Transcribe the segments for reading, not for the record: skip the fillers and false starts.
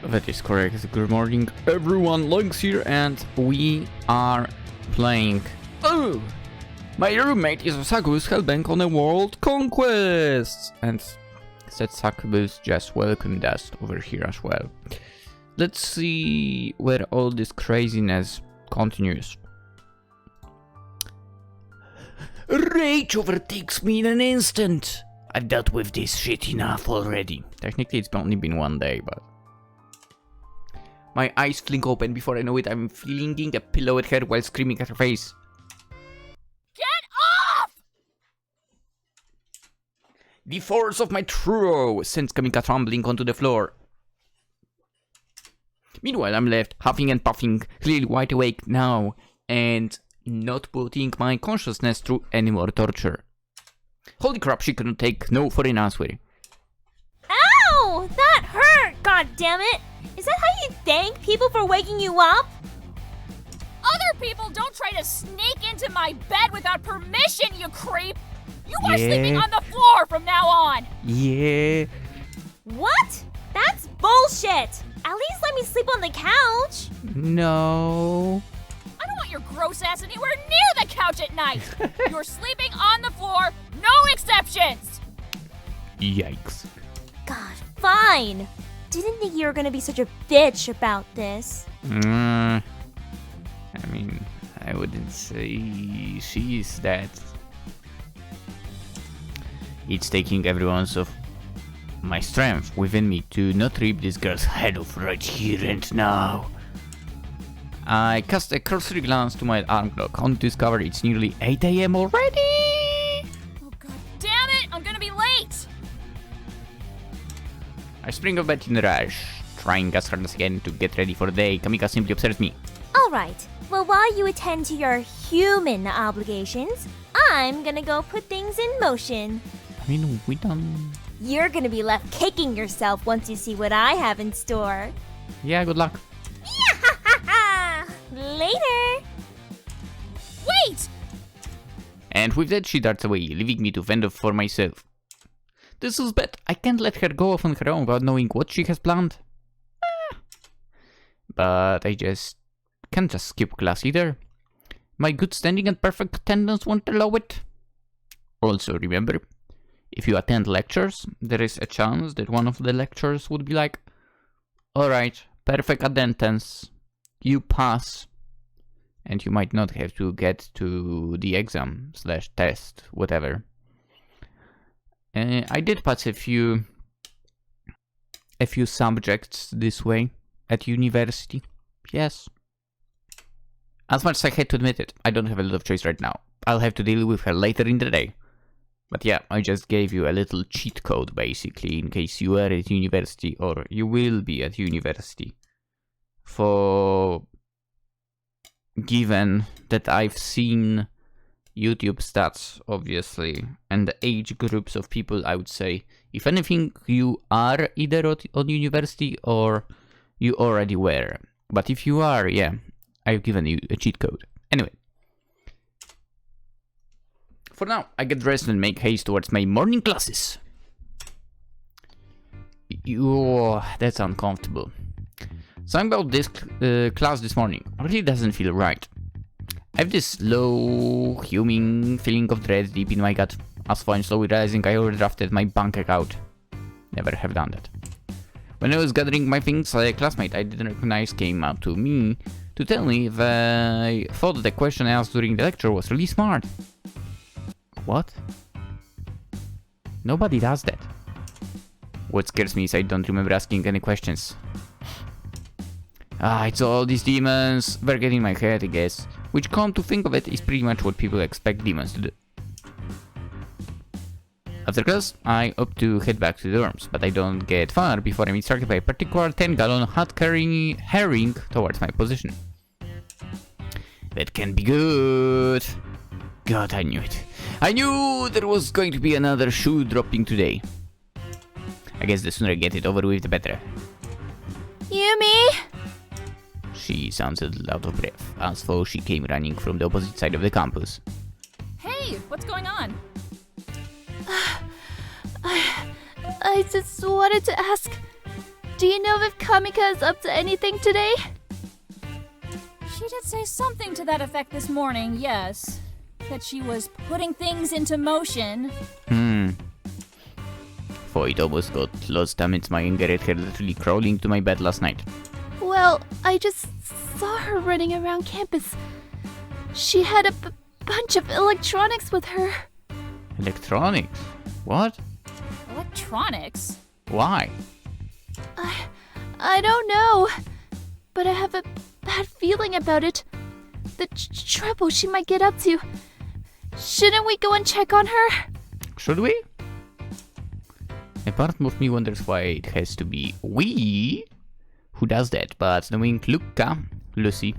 That is correct. Good morning, everyone. Lynx here, and we are playing. Oh, my roommate is a Succubus Hellbent on a World Conquest, and that Succubus just welcomed us over here as well. Let's see where all this craziness continues. Rage overtakes me in an instant. I've dealt with this shit enough already. Technically, it's only been one day, but. My eyes fling open. Before I know it, I'm flinging a pillow at her while screaming at her face. Get off! The force of my throw sends Kamika tumbling onto the floor. Meanwhile, I'm left huffing and puffing, clearly wide awake now, and not putting my consciousness through any more torture. Holy crap, she couldn't take no for an answer. Ow! That hurt! God damn it! Is that how you thank people for waking you up? Other people don't try to sneak into my bed without permission, you creep! You are sleeping on the floor from now on! Yeah. What? That's bullshit! At least let me sleep on the couch! No. I don't want your gross ass anywhere near the couch at night! You're sleeping on the floor, no exceptions! Yikes. God, fine! Didn't think you were gonna be such a bitch about this. I mean, I wouldn't say she's that. It's taking every ounce of my strength within me to not rip this girl's head off right here and now. I cast a cursory glance to my alarm clock, only to discover it's nearly 8 AM already! Oh god damn it! I'm gonna be late! I spring up bed in a rush, trying as hard as I can to get ready for the day. Kamika simply observes me. Alright, well while you attend to your human obligations, I'm gonna go put things in motion. I mean, we done. You're gonna be left kicking yourself once you see what I have in store. Yeah, good luck. Later! Wait! And with that, she darts away, leaving me to fend off for myself. This is bad. I can't let her go off on her own without knowing what she has planned. But I just can't just skip class either. My good standing and perfect attendance won't allow it. Also, remember, if you attend lectures, there is a chance that one of the lecturers would be like, alright, perfect attendance, you pass. And you might not have to get to the exam / test, whatever. I did pass a few subjects this way at university. Yes. As much as I hate to admit it, I don't have a lot of choice right now. I'll have to deal with her later in the day. But yeah, I just gave you a little cheat code basically in case you are at university or you will be at university. For given that I've seen YouTube stats, obviously, and the age groups of people, I would say, if anything, you are either on university or you already were. But if you are, yeah, I've given you a cheat code. Anyway. For now, I get dressed and make haste towards my morning classes. That's uncomfortable. Something about this class this morning really doesn't feel right. I have this low, humming feeling of dread deep in my gut, as I'm slowly realizing I overdrafted my bank account. Never have done that. When I was gathering my things, a classmate I didn't recognize came up to me to tell me that I thought the question I asked during the lecture was really smart. What? Nobody does that. What scares me is I don't remember asking any questions. It's all these demons. They're getting in my head, I guess. Which, come to think of it, is pretty much what people expect demons to do. After class, I opt to head back to the dorms, but I don't get far before I'm distracted by a particular 10-gallon hot-carrying herring towards my position. That can be good. God, I knew it. I knew there was going to be another shoe dropping today. I guess the sooner I get it over with, the better. Yumi! She sounded out of breath, as though she came running from the opposite side of the campus. Hey, what's going on? I just wanted to ask, Do you know if Kamika is up to anything today? She did say something to that effect this morning, yes. That she was putting things into motion. It almost got lost amidst my anger at her literally crawling to my bed last night. Well, I just saw her running around campus. She had a bunch of electronics with her. Electronics? What? Electronics? Why? I don't know, but I have a bad feeling about it. The trouble she might get up to. Shouldn't we go and check on her? Should we? A part of me wonders why it has to be we who does that, but knowing Lucy,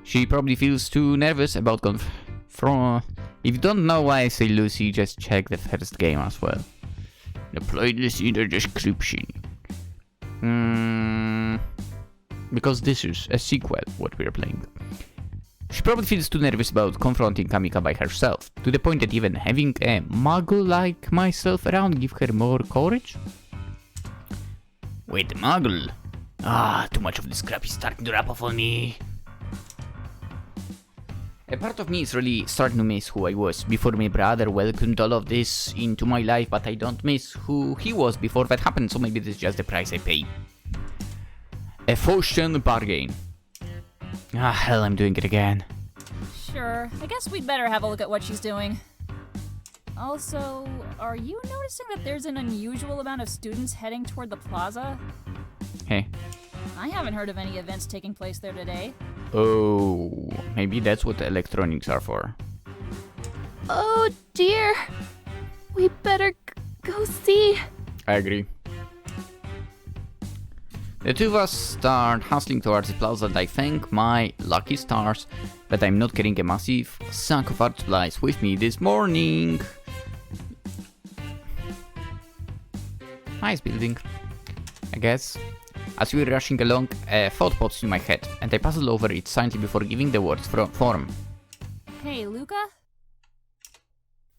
she probably feels too nervous about If you don't know why I say Lucy, just check the first game as well. The playlist in the description. Because this is a sequel, what we're playing. She probably feels too nervous about confronting Kamika by herself, to the point that even having a muggle like myself around give her more courage? Wait, muggle? Too much of this crap is starting to wrap off on me. A part of me is really starting to miss who I was before my brother welcomed all of this into my life, but I don't miss who he was before that happened, so maybe this is just the price I pay. A fortune bargain. Hell, I'm doing it again. Sure, I guess we'd better have a look at what she's doing. Also, are you noticing that there's an unusual amount of students heading toward the plaza? Hey. I haven't heard of any events taking place there today. Oh, maybe that's what the electronics are for. Oh dear. We better go see. I agree. The two of us start hustling towards the plaza and I thank my lucky stars that I'm not carrying a massive sack of art supplies with me this morning. Nice building, I guess. As we were rushing along, a thought pops in my head, and I puzzle over it silently before giving the words form. Hey, Luca?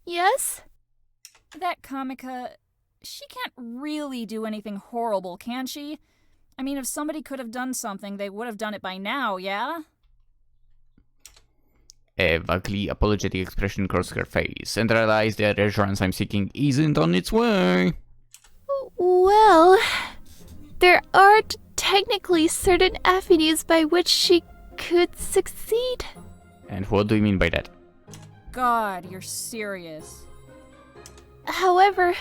Yes? That Kamika, she can't really do anything horrible, can she? I mean, if somebody could have done something, they would have done it by now, yeah? A vaguely apologetic expression crossed her face, and I realized the reassurance I'm seeking isn't on its way. Well, there are technically certain avenues by which she could succeed. And what do you mean by that? God, you're serious. However,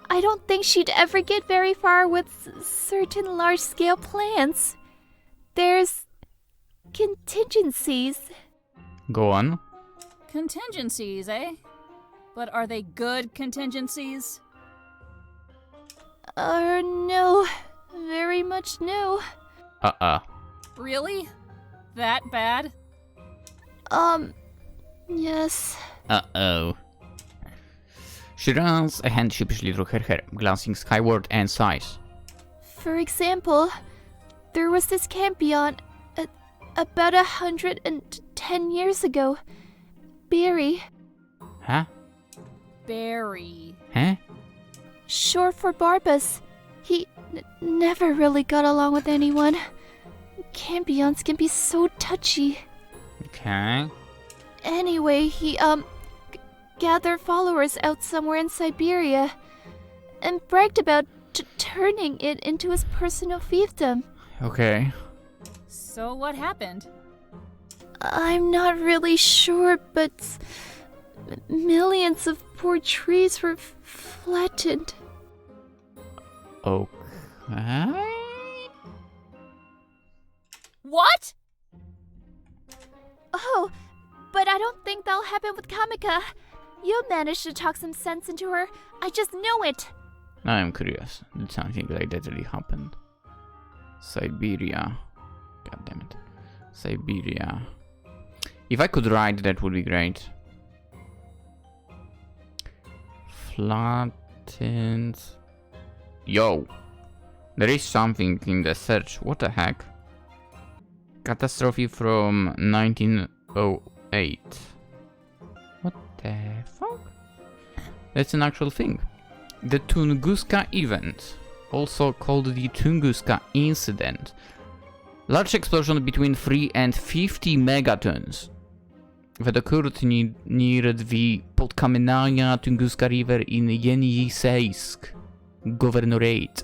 I don't think she'd ever get very far with certain large-scale plans. There's contingencies. Go on. Contingencies, eh? But are they good contingencies? No. Very much no. Really? That bad? Yes. Uh-oh. She runs a hand sheepishly through her hair, glancing skyward and sighs. For example, there was this campion about 110 years ago. Barry. Huh? Barry. Huh? Short for Barbas. He never really got along with anyone. Campions can be so touchy. Okay. Anyway, he, gathered followers out somewhere in Siberia and bragged about turning it into his personal fiefdom. Okay. So what happened? I'm not really sure, but millions of poor trees were flattened. Okay. What? Oh, but I don't think that'll happen with Kamika. You managed to talk some sense into her. I just know it. I'm curious. Did something like that really happen? Siberia. God damn it. Siberia. If I could write, that would be great. Flattened. Yo. There is something in the search. What the heck? Catastrophe from 1908. What the fuck? That's an actual thing. The Tunguska event. also called the Tunguska incident. Large explosion between 3 and 50 megatons that occurred near the Podkamenaya Tunguska River in Yeniseisk Governorate,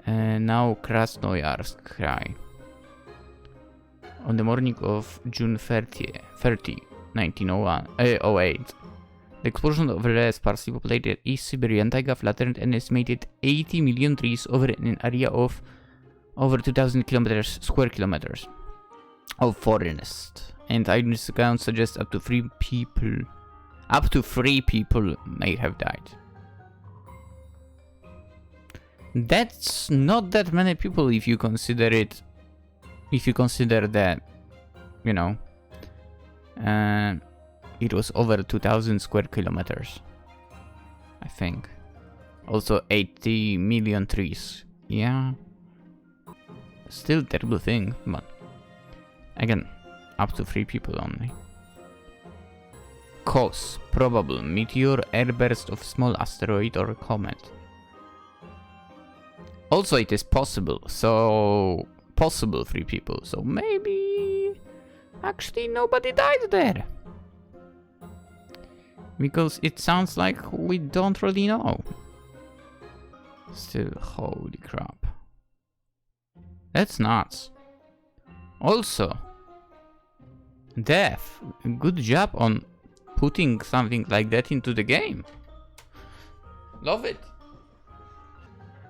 now Krasnoyarsk Krai, on the morning of June 30, 1908. The explosion of the sparsely populated East Siberian taiga flattened an estimated 80 million trees over an area of over 2,000 square kilometers of forest. And eyewitness accounts suggest up to 3 people may have died. That's not that many people if you consider that, you know, it was over 2,000 square kilometers, I think. Also 80 million trees. Yeah. Still a terrible thing, but again, up to 3 people only. Cause: probable meteor, airburst of small asteroid or comet. Also, it is possible 3 people, so maybe actually nobody died there. Because it sounds like we don't really know. Still, holy crap. That's nuts. Also, Dev, good job on putting something like that into the game. Love it.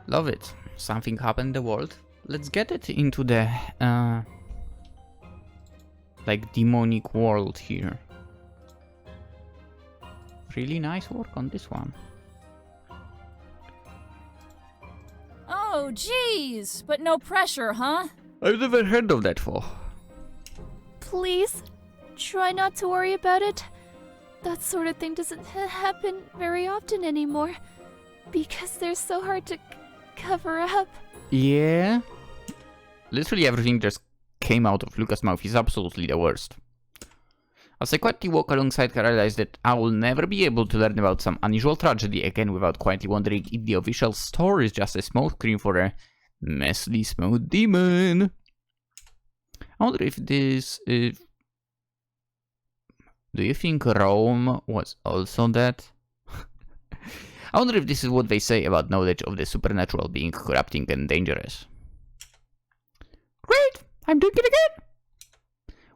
Love it. Something happened in the world. Let's get it into the like demonic world here. Really nice work on this one. Oh, jeez, but no pressure, huh? I've never heard of that before. Please, try not to worry about it. That sort of thing doesn't happen very often anymore. Because they're so hard to cover up. Yeah. Literally everything just came out of Lucas' mouth. He's absolutely the worst. As I quietly walk alongside her, I realize that I will never be able to learn about some unusual tragedy again without quietly wondering if the official story is just a smokescreen for a messily smooth demon. I wonder if this is... Do you think Rome was also that? I wonder if this is what they say about knowledge of the supernatural being corrupting and dangerous. Great! I'm doing it again!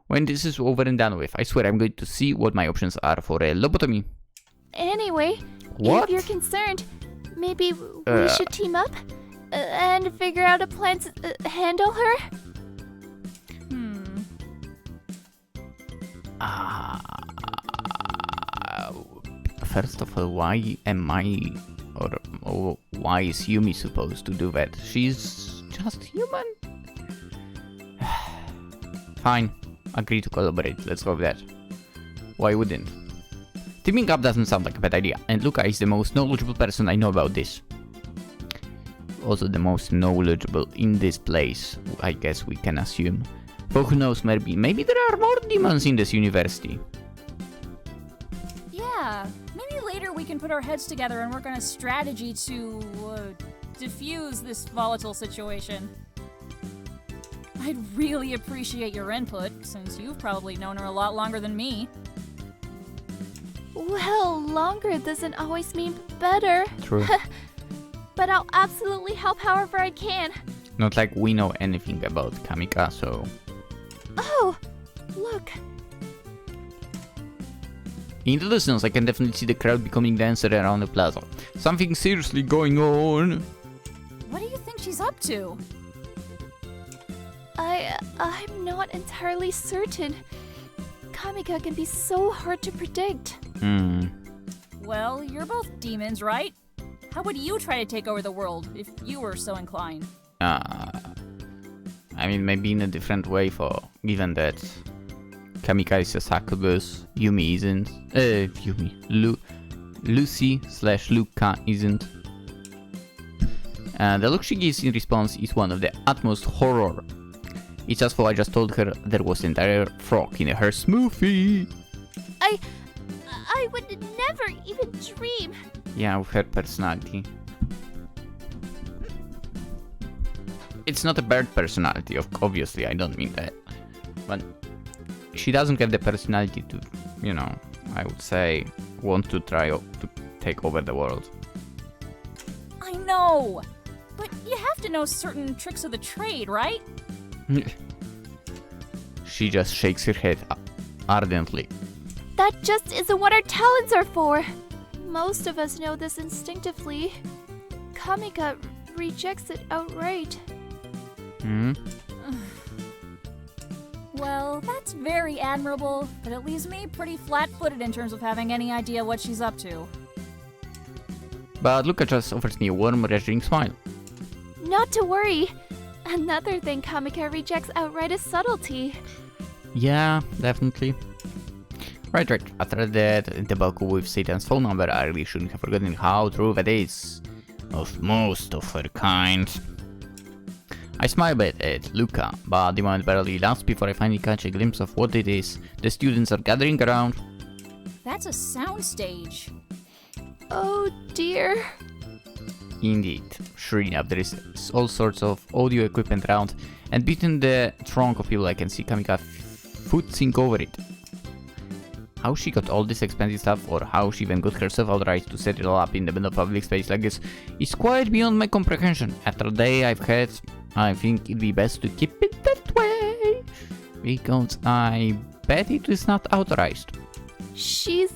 When this is over and done with, I swear I'm going to see what my options are for a lobotomy. Anyway, What? if you're concerned, maybe we should team up and figure out a plan to handle her? First of all, why am I, or why is Yumi supposed to do that? She's just human. Fine, agree to collaborate, let's go with that. Why wouldn't? Teaming up doesn't sound like a bad idea, and Luca is the most knowledgeable person I know about this. Also the most knowledgeable in this place, I guess we can assume. But who knows, maybe there are more demons in this university. Yeah, maybe later we can put our heads together and work on a strategy to diffuse this volatile situation. I'd really appreciate your input, since you've probably known her a lot longer than me. Well, longer doesn't always mean better. True. But I'll absolutely help however I can. Not like we know anything about Kamika, so... Oh, look. In the distance, I can definitely see the crowd becoming denser around the plaza. Something seriously going on. What do you think she's up to? I'm not entirely certain. Kamika can be so hard to predict. Well, you're both demons, right? How would you try to take over the world if you were so inclined? I mean, maybe in a different way, given that Kamika is a succubus, Yumi isn't. Lucy/Luca isn't. The look she gives in response is one of the utmost horror. It's as though I just told her there was an entire frog in her smoothie. I would never even dream. Yeah, with her personality. it's not a bird personality, obviously, I don't mean that. But she doesn't have the personality to, you know, I would say, want to try to take over the world. I know! But you have to know certain tricks of the trade, right? She just shakes her head ardently. That just isn't what our talents are for. Most of us know this instinctively. Kamika rejects it outright. Well, that's very admirable, but it leaves me pretty flat-footed in terms of having any idea what she's up to. But Luca just offers me a warm, reassuring smile. Not to worry. Another thing Kamika rejects outright is subtlety. Yeah, definitely. Right. After that debacle with Satan's phone number, I really shouldn't have forgotten how true that is. Of most of her kind. I smile a bit at Luca, but the moment barely lasts before I finally catch a glimpse of what it is the students are gathering around. That's a soundstage. Oh dear. Indeed, sure enough, there is all sorts of audio equipment around, and between the throng of people I can see Kamika foot sink over it. How she got all this expensive stuff, or how she even got herself outright to set it all up in the middle of public space like this, is quite beyond my comprehension. After the day I've had, I think it'd be best to keep it that way, because I bet it is not authorized. She's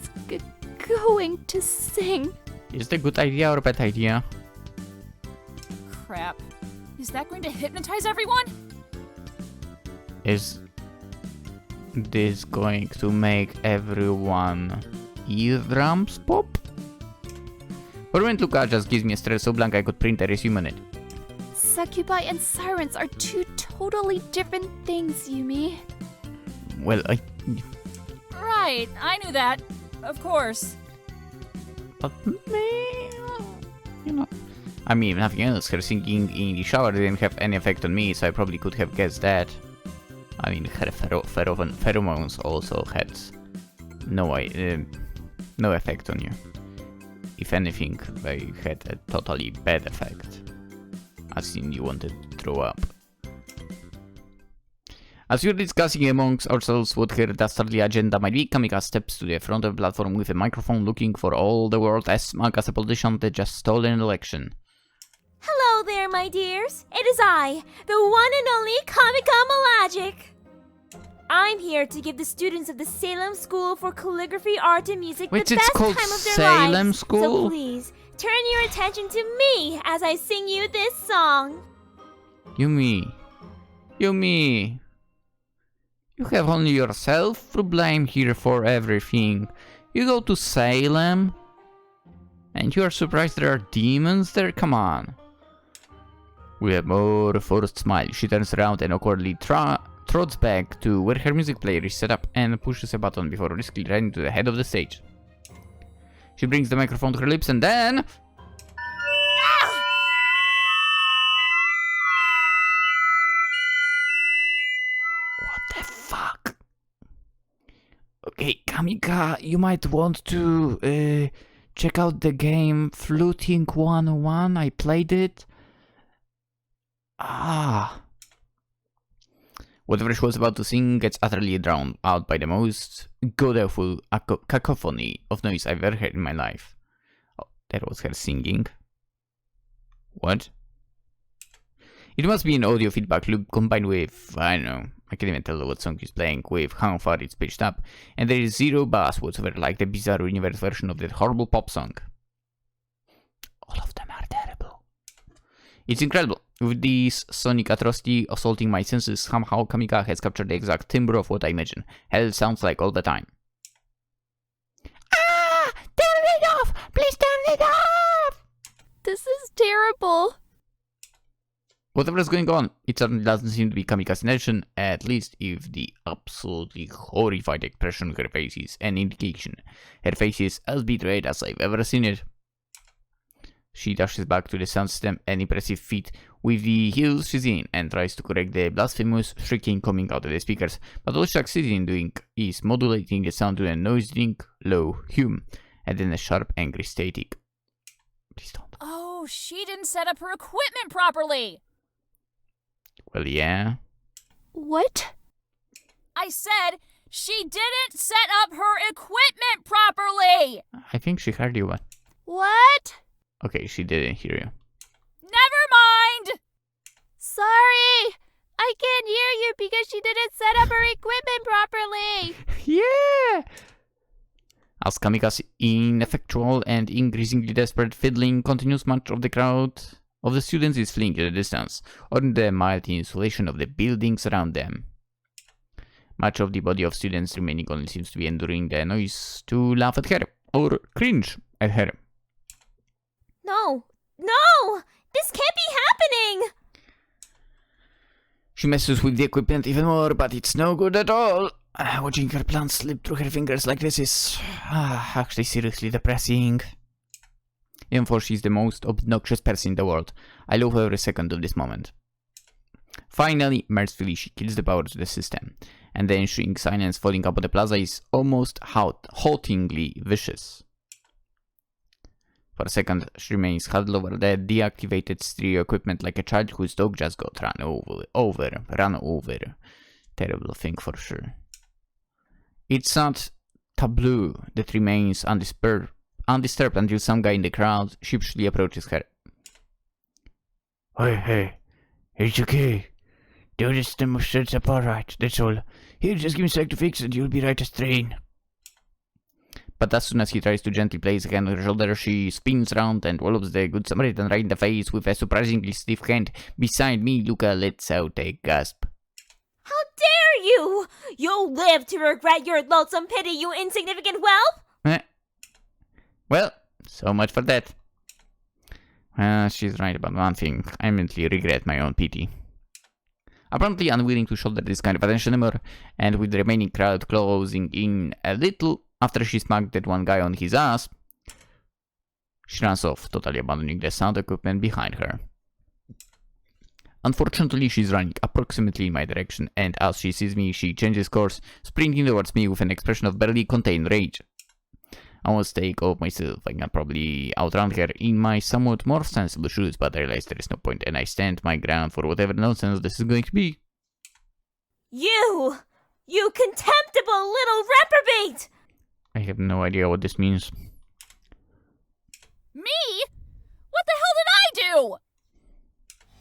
going to sing. Is it a good idea or a bad idea? Crap. Is that going to hypnotize everyone? Is this going to make everyone eardrums pop? For a moment, Luca just gives me a stare so blank I could print a resume on it. Succubi and sirens are two totally different things, Yumi. Well, Right, I knew that. Of course. But you know, I mean, if nothing else, her singing in the shower didn't have any effect on me, so I probably could have guessed that. I mean, her pheromones also had no effect on you. If anything, they had a totally bad effect. As in, you wanted to throw up. As we're discussing amongst ourselves what her dastardly agenda might be, Kamika steps to the front of the platform with a microphone, looking for all the world as smug as a politician that just stole an election. Hello there, my dears. It is I, the one and only Kamika Malagic. I'm here to give the students of the Salem School for Calligraphy, Art, and Music Wait, the it's best called time of their Salem lives. School? So please, turn your attention to me as I sing you this song. Yumi. You have only yourself to blame here for everything. You go to Salem, and you are surprised there are demons there? Come on. With a more forced smile, she turns around and awkwardly trots back to where her music player is set up and pushes a button before riskily running to the head of the stage. She brings the microphone to her lips and then... What the fuck? Okay, Kamika, you might want to check out the game Fluting 101. I played it. Whatever she was about to sing gets utterly drowned out by the most god-awful cacophony of noise I've ever heard in my life. Oh, that was her singing. What? It must be an audio feedback loop combined with, I don't know, I can't even tell what song she's playing, with how far it's pitched up, and there is zero bass whatsoever, like the bizarre universe version of that horrible pop song. All of them are terrible. It's incredible. With this sonic atrocity assaulting my senses, somehow Kamika has captured the exact timbre of what I imagine hell sounds like all the time. Ah! Turn it off! Please turn it off! This is terrible. Whatever is going on, it certainly doesn't seem to be Kamika's intention, at least if the absolutely horrified expression on her face is an indication. Her face is as betrayed as I've ever seen it. She dashes back to the sound system, an impressive feat with the heels she's in, and tries to correct the blasphemous shrieking coming out of the speakers, but all she succeeds in doing is modulating the sound to a noisy, low hum, and then a sharp, angry static. Please don't. Oh, she didn't set up her equipment properly! Well, yeah. What? I said she didn't set up her equipment properly! I think she heard you, but... What? Okay, she didn't hear you. Never mind! Sorry! I can't hear you because she didn't set up her equipment properly! Yeah! As Kamika's ineffectual and increasingly desperate fiddling continues, much of the crowd of the students is fleeing to the distance, on the mild insulation of the buildings around them. Much of the body of students remaining only seems to be enduring the noise to laugh at her, or cringe at her. No! No! This can't be happening! She messes with the equipment even more, but it's no good at all. Watching her plans slip through her fingers like this is actually seriously depressing. Even though she's the most obnoxious person in the world, I love every second of this moment. Finally, mercifully, she kills the power to the system, and the ensuing silence falling upon the plaza is almost hauntingly vicious. For a second, she remains huddled over the deactivated stereo equipment like a child whose dog just got run over. Terrible thing for sure. It's that tableau that remains undisturbed until some guy in the crowd sheepishly approaches her. Hey, it's okay. The other system was set up alright, that's all. Here, just give me a sec to fix it, you'll be right as train. But as soon as he tries to gently place a hand on her shoulder, she spins around and wallops the good Samaritan right in the face with a surprisingly stiff hand. Beside me, Luca lets out a gasp. How dare you! You'll live to regret your loathsome pity, you insignificant whelp! Well, so much for that. She's right about one thing. I mentally regret my own pity. Apparently unwilling to shoulder this kind of attention anymore, and with the remaining crowd closing in a little after she smacked that one guy on his ass, she runs off, totally abandoning the sound equipment behind her. Unfortunately, she's running approximately in my direction, and as she sees me, she changes course, sprinting towards me with an expression of barely contained rage. I almost take off myself. I can probably outrun her in my somewhat more sensible shoes, but I realize there is no point, and I stand my ground for whatever nonsense this is going to be. You contemptible little reprobate! I have no idea what this means. Me? What the hell did I do?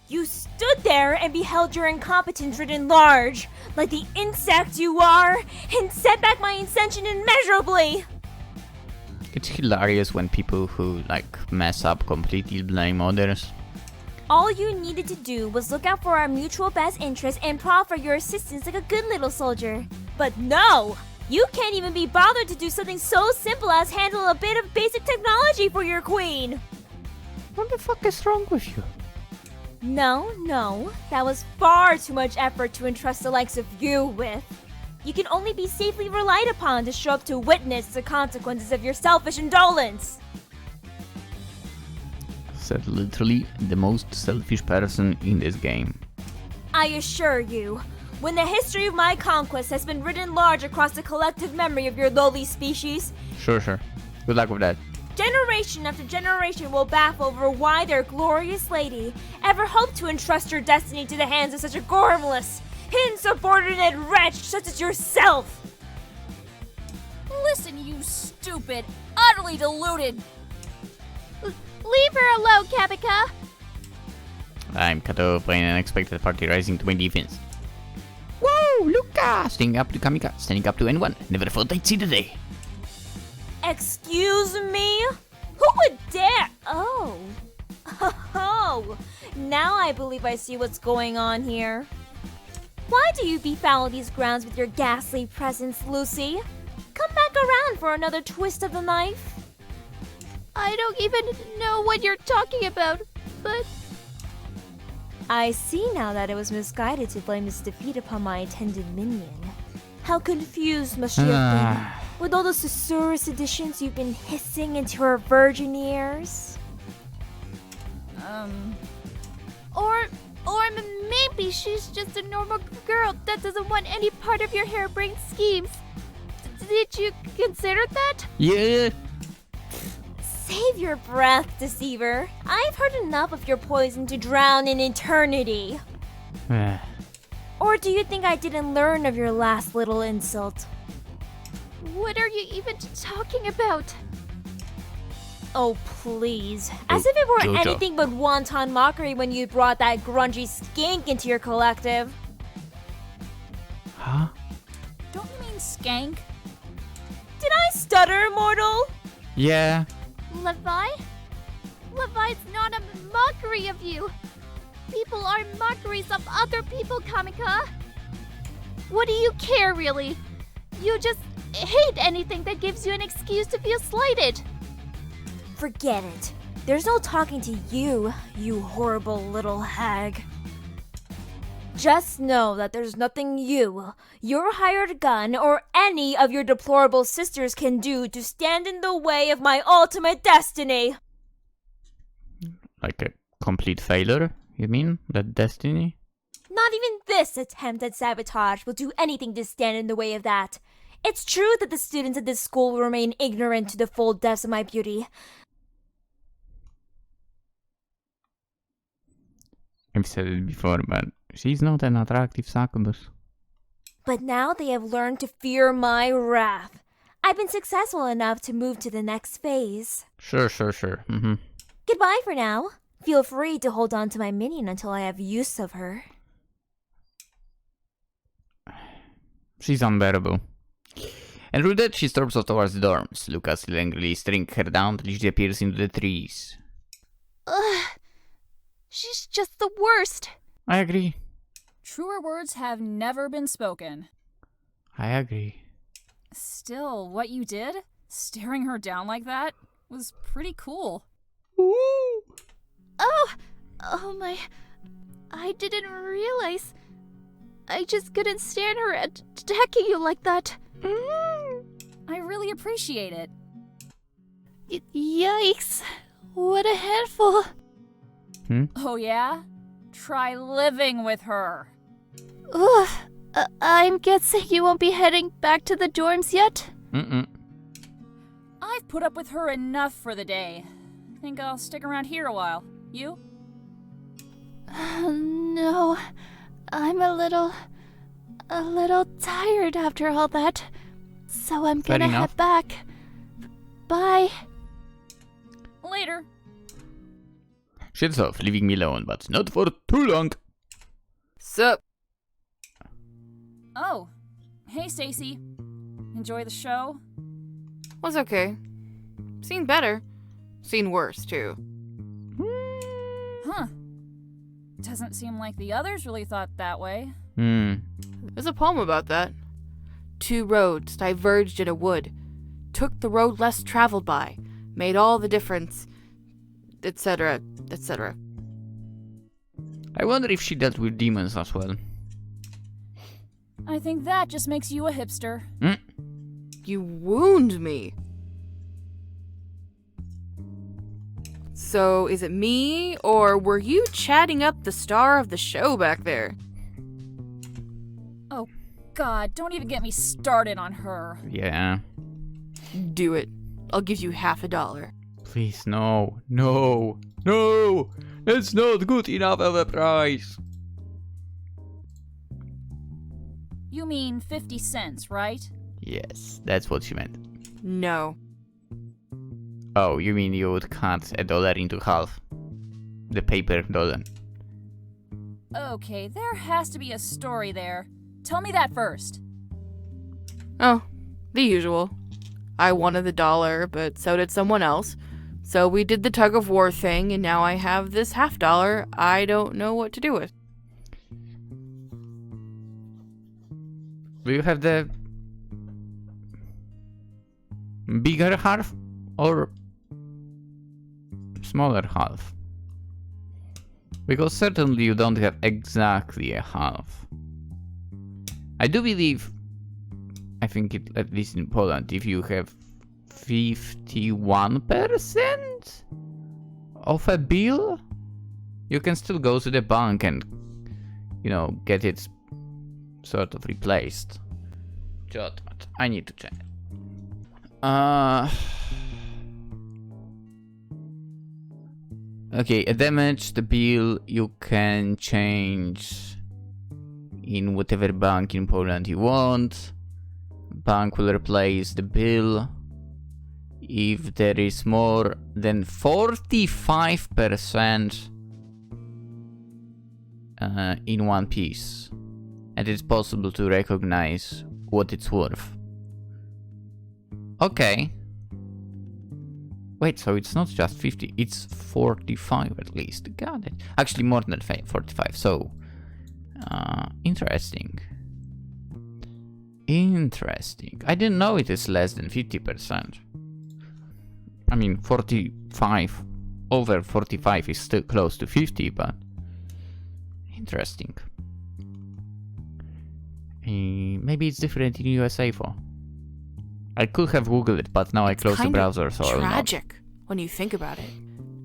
You stood there and beheld your incompetence written large, like the insect you are, and set back my ascension immeasurably! It's hilarious when people who, mess up completely blame others. All you needed to do was look out for our mutual best interest and proffer your assistance like a good little soldier. But no! You can't even be bothered to do something so simple as handle a bit of basic technology for your queen! What the fuck is wrong with you? No, that was far too much effort to entrust the likes of you with. You can only be safely relied upon to show up to witness the consequences of your selfish indolence. Said literally the most selfish person in this game. I assure you, when the history of my conquest has been written large across the collective memory of your lowly species, Sure. Good luck with that. generation after generation will baffle over why their glorious lady ever hoped to entrust her destiny to the hands of such a gormless, insubordinate wretch such as yourself. Listen, you stupid, utterly deluded. Leave her alone, Kamika! I'm cut off by an unexpected party rising to my defense. Whoa, Luca! Standing up to Kamika, standing up to anyone. Never thought I'd see the day. Excuse me? Who would dare? Oh. Oh. Now I believe I see what's going on here. Why do you befoul these grounds with your ghastly presence, Lucy? Come back around for another twist of the knife. I don't even know what you're talking about, but... I see now that it was misguided to blame this defeat upon my attendant minion. How confused must she have been with all the susurrus additions you've been hissing into her virgin ears? Or maybe she's just a normal girl that doesn't want any part of your harebrained schemes. Did you consider that? Yeah. Save your breath, deceiver. I've heard enough of your poison to drown in eternity. Or do you think I didn't learn of your last little insult? What are you even talking about? Oh, please. As if it were Jojo. anything but wanton mockery when you brought that grungy skink into your collective. Huh? Don't you mean skank? Did I stutter, mortal? Yeah. Levi? Levi's not a mockery of you. People are mockeries of other people, Kamika. What do you care, really? You just hate anything that gives you an excuse to feel slighted. Forget it. There's no talking to you, you horrible little hag. Just know that there's nothing you, your hired gun, or any of your deplorable sisters can do to stand in the way of my ultimate destiny. Like a complete failure, you mean? That destiny? Not even this attempt at sabotage will do anything to stand in the way of that. It's true that the students at this school will remain ignorant to the full depths of my beauty. I've said it before, but she's not an attractive succubus. But now they have learned to fear my wrath. I've been successful enough to move to the next phase. Sure. Mm-hmm. Goodbye for now. Feel free to hold on to my minion until I have use of her. She's unbearable. And with that, she storms off towards the dorms. Lucas will angrily string her down till she appears into the trees. Ugh. She's just the worst. I agree. Truer words have never been spoken. I agree. Still, what you did, staring her down like that, was pretty cool. Ooh. Oh my. I didn't realize. I just couldn't stand her attacking you like that. I really appreciate it. Yikes. What a handful. Oh yeah? Try living with her. Ugh. I'm guessing you won't be heading back to the dorms yet? Mm-mm. I've put up with her enough for the day. Think I'll stick around here a while. You? No. I'm a little tired after all that. So I'm Fair gonna enough. head back. Bye. Later. Shits off, leaving me alone, but not for too long. Sup? Oh. Hey, Stacy. Enjoy the show? Was okay. Seen better. Seen worse, too. Huh. Doesn't seem like the others really thought that way. There's a poem about that. 2 roads diverged in a wood. Took the road less traveled by. Made all the difference. Etc. etc. I wonder if she dealt with demons as well. I think that just makes you a hipster. You wound me. So, is it me, or were you chatting up the star of the show back there? Oh, God, don't even get me started on her. Yeah. Do it. I'll give you $50. Please, no. No. No! That's not good enough of a price. You mean 50 cents, right? Yes, that's what she meant. No. Oh, you mean you would cut $1 into half? The paper dollar. Okay, there has to be a story there. Tell me that first. Oh, the usual. I wanted the $1, but so did someone else. So we did the tug of war thing, and now I have this $50 I don't know what to do with. Do you have the bigger half or smaller half? Because certainly you don't have exactly a half. I do believe, I think it, at least in Poland, if you have 51% of a bill, you can still go to the bank and, you know, get it sort of replaced. Judgment. I need to check. Okay, a damaged bill you can change in whatever bank in Poland you want. Bank will replace the bill if there is more than 45% in one piece, and it's possible to recognize what it's worth. Okay. Wait, so it's not just 50, it's 45 at least. Got it. Actually, more than 45, so... interesting. Interesting. I didn't know it is less than 50%. I mean, 45 over 45 is still close to 50, but... interesting. Maybe it's different in USA for... I could have googled it, but now I closed the browser, so I will not. Tragic when you think about it.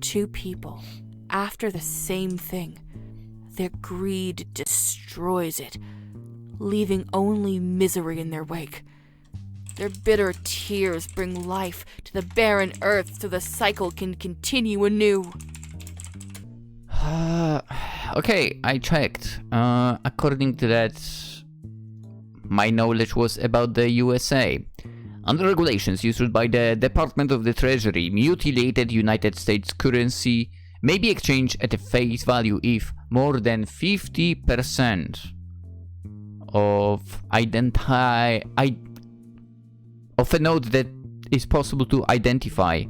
Two people after the same thing. Their greed destroys it, leaving only misery in their wake. Their bitter tears bring life to the barren earth so the cycle can continue anew. Okay, I checked. According to that, my knowledge was about the USA. Under regulations issued by the Department of the Treasury, mutilated United States currency may be exchanged at a face value if more than 50% of a note that is possible to identify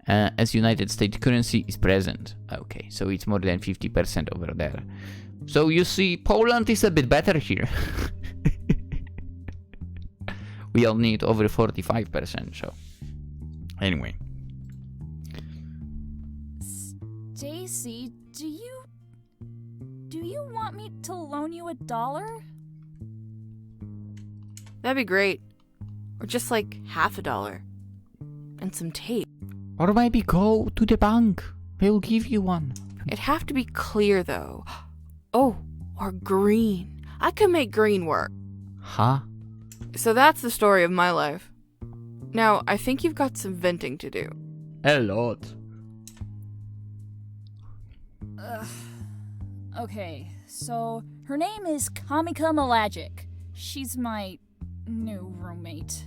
as United States currency is present. Okay, so it's more than 50% over there. So you see, Poland is a bit better here. We all need over 45%, so... Anyway. Stacy, do you want me to loan you $1? That'd be great. Or just like $50. And some tape. Or maybe go to the bank. They'll give you one. It'd have to be clear though. Oh, or green. I could make green work. Huh? So that's the story of my life. Now, I think you've got some venting to do. A lot. Okay, so her name is Kamika Malagic. She's my new roommate.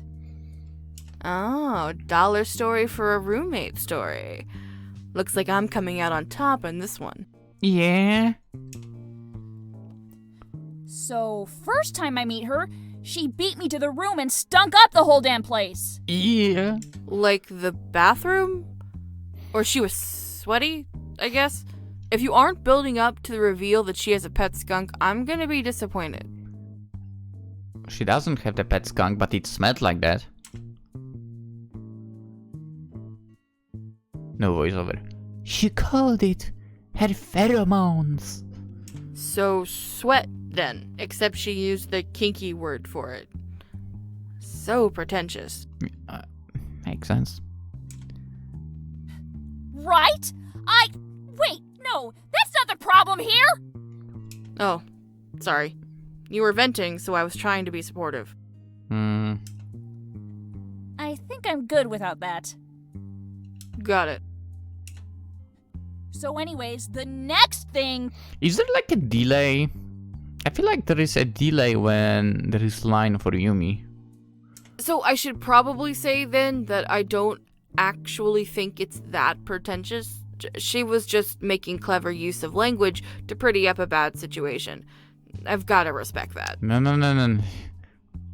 Oh, dollar story for a roommate story. Looks like I'm coming out on top in this one. Yeah? So, first time I meet her, she beat me to the room and stunk up the whole damn place. Yeah. Like the bathroom? Or she was sweaty, I guess? If you aren't building up to the reveal that she has a pet skunk, I'm gonna be disappointed. She doesn't have the pet skunk, but it smelled like that. No voiceover. She called it her pheromones. So sweat then, except she used the kinky word for it. So pretentious. Makes sense. Right? Wait, no, that's not the problem here! Oh, sorry. You were venting, so I was trying to be supportive. I think I'm good without that. Got it. So anyways, the next thing... Is there like a delay? I feel like there is a delay when there is line for Yumi. So I should probably say then that I don't actually think it's that pretentious. She was just making clever use of language to pretty up a bad situation. I've gotta respect that. No.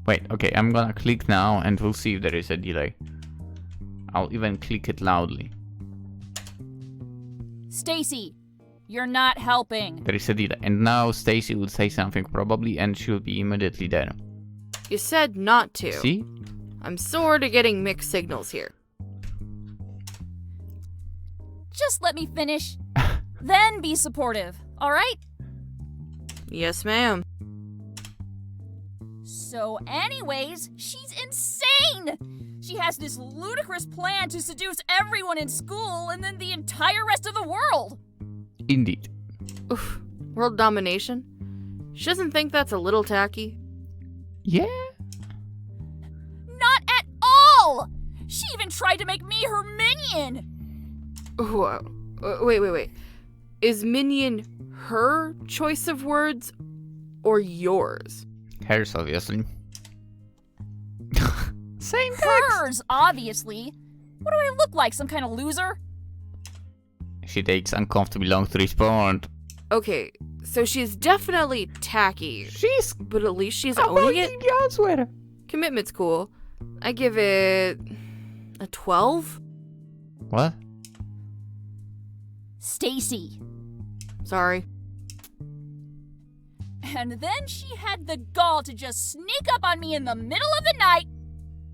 Wait, okay, I'm gonna click now and we'll see if there is a delay. I'll even click it loudly. Stacy, you're not helping. There is a delay. And now Stacy will say something probably and she'll be immediately there. You said not to. See? I'm sorta getting mixed signals here. Just let me finish. Then be supportive, alright? Yes, ma'am. So anyways, she's insane! She has this ludicrous plan to seduce everyone in school and then the entire rest of the world! Indeed. Oof. World domination? She doesn't think that's a little tacky? Yeah? Not at all! She even tried to make me her minion! Whoa. Wait. Is minion her choice of words? or yours? Hers, obviously. Same text. Hers, obviously. What do I look like, some kind of loser? She takes uncomfortably long to respond. Okay, so she's definitely tacky, She's but at least she's owning it. the answer. Commitment's cool. I give it a 12. What? Stacy. Sorry. And then she had the gall to just sneak up on me in the middle of the night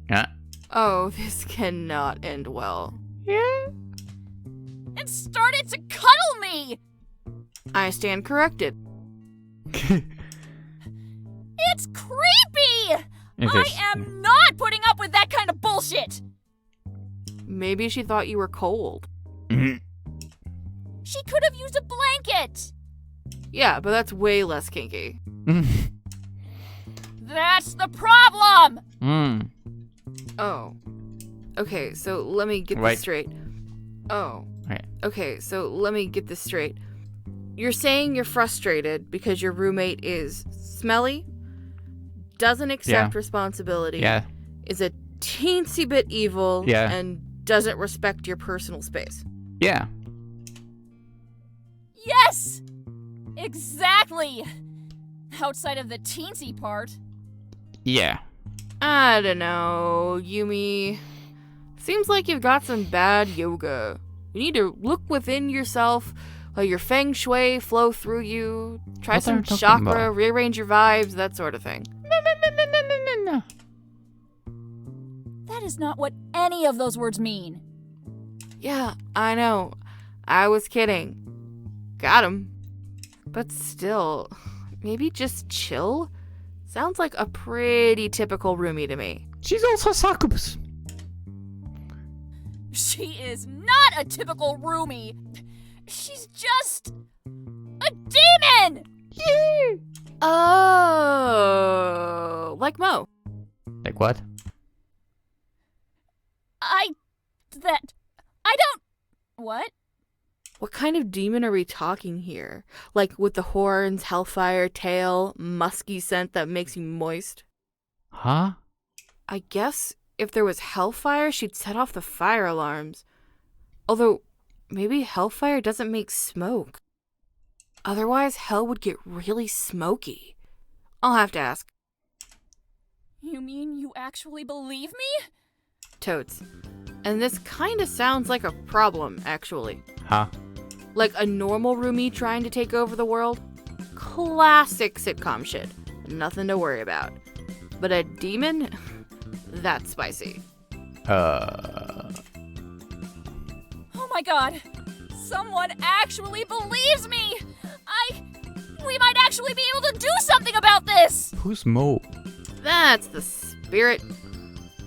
Yeah. Oh, this cannot end well. Yeah. and started to cuddle me. I stand corrected. It's creepy. It I is. am not putting up with that kind of bullshit. Maybe she thought you were cold. Mhm. She could have used a blanket. Yeah, but that's way less kinky. That's the problem. Oh. Okay, so let me get Right. this straight. Oh. Right. Okay, so let me get this straight. You're saying you're frustrated because your roommate is smelly, doesn't accept responsibility, Yeah. is a teensy bit evil, Yeah. and doesn't respect your personal space. Yeah. Yes. Exactly. Outside of the teensy part. Yeah. I don't know, Yumi. Seems like you've got some bad yoga. You need to look within yourself, let your feng shui flow through you, try What are some you talking chakra, about? rearrange your vibes, that sort of thing. No. That is not what any of those words mean. Yeah, I know. I was kidding. Got him. But still, maybe just chill? Sounds like a pretty typical roomie to me. She's also a succubus. She is not a typical roomie. She's just a demon. Yeah. Oh, like Mo. Like what? I don't. What? What kind of demon are we talking here? Like with the horns, hellfire, tail, musky scent that makes you moist? Huh? I guess if there was hellfire, she'd set off the fire alarms. Although, maybe hellfire doesn't make smoke. Otherwise, hell would get really smoky. I'll have to ask. You mean you actually believe me? Totes. And this kinda sounds like a problem, actually. Huh? Like a normal roomie trying to take over the world? Classic sitcom shit. Nothing to worry about. But a demon? That's spicy. Oh my god. Someone actually believes me. We might actually be able to do something about this. Who's Mo? That's the spirit.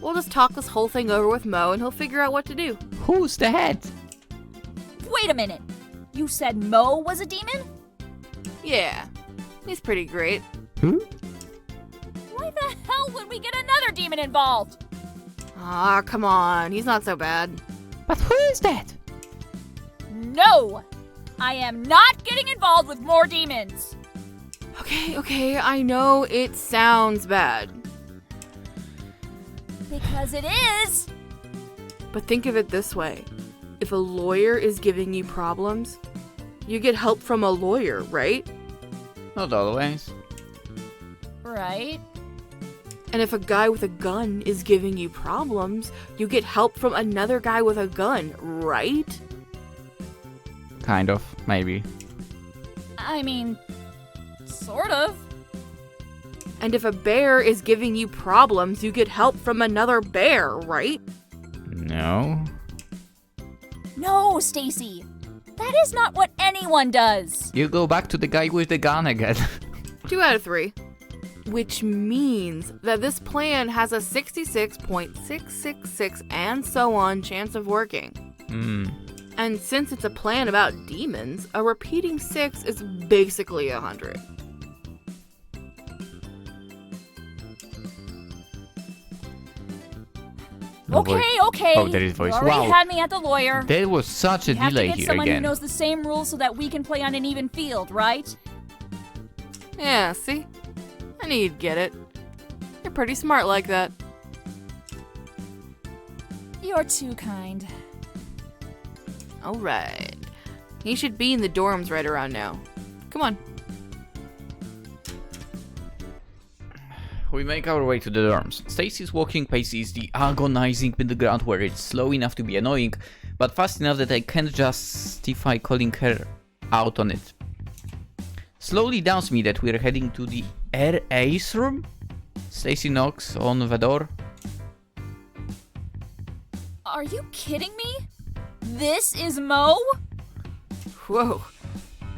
We'll just talk this whole thing over with Mo and he'll figure out what to do. Who's the head? Wait a minute. You said Mo was a demon? Yeah, he's pretty great. Who? Why the hell would we get another demon involved? Ah, come on, he's not so bad. But who is that? No! I am not getting involved with more demons. Okay, I know it sounds bad. Because it is. But think of it this way. If a lawyer is giving you problems, you get help from a lawyer, right? Not always. Right? And if a guy with a gun is giving you problems, you get help from another guy with a gun, right? Kind of, maybe. I mean, sort of. And if a bear is giving you problems, you get help from another bear, right? No. No, Stacy. That is not what anyone does. You go back to the guy with the gun again. 2 out of 3. Which means that this plan has a 66.666 and so on chance of working. And since it's a plan about demons, a repeating 6 is basically 100. Okay. Oh, there is voice. You already Wow. had me at the lawyer. There was such a You have to delay get here someone again. who knows the same rules so that we can play on an even field, right? Yeah, see? I knew you'd get it. You're pretty smart like that. You're too kind. Alright. He should be in the dorms right around now. Come on. We make our way to the dorms. Stacy's walking pace is the agonizing middle ground where it's slow enough to be annoying, but fast enough that I can't justify calling her out on it. Slowly downs me that we're heading to the RA's room. Stacy knocks on the door. Are you kidding me? This is Mo? Whoa.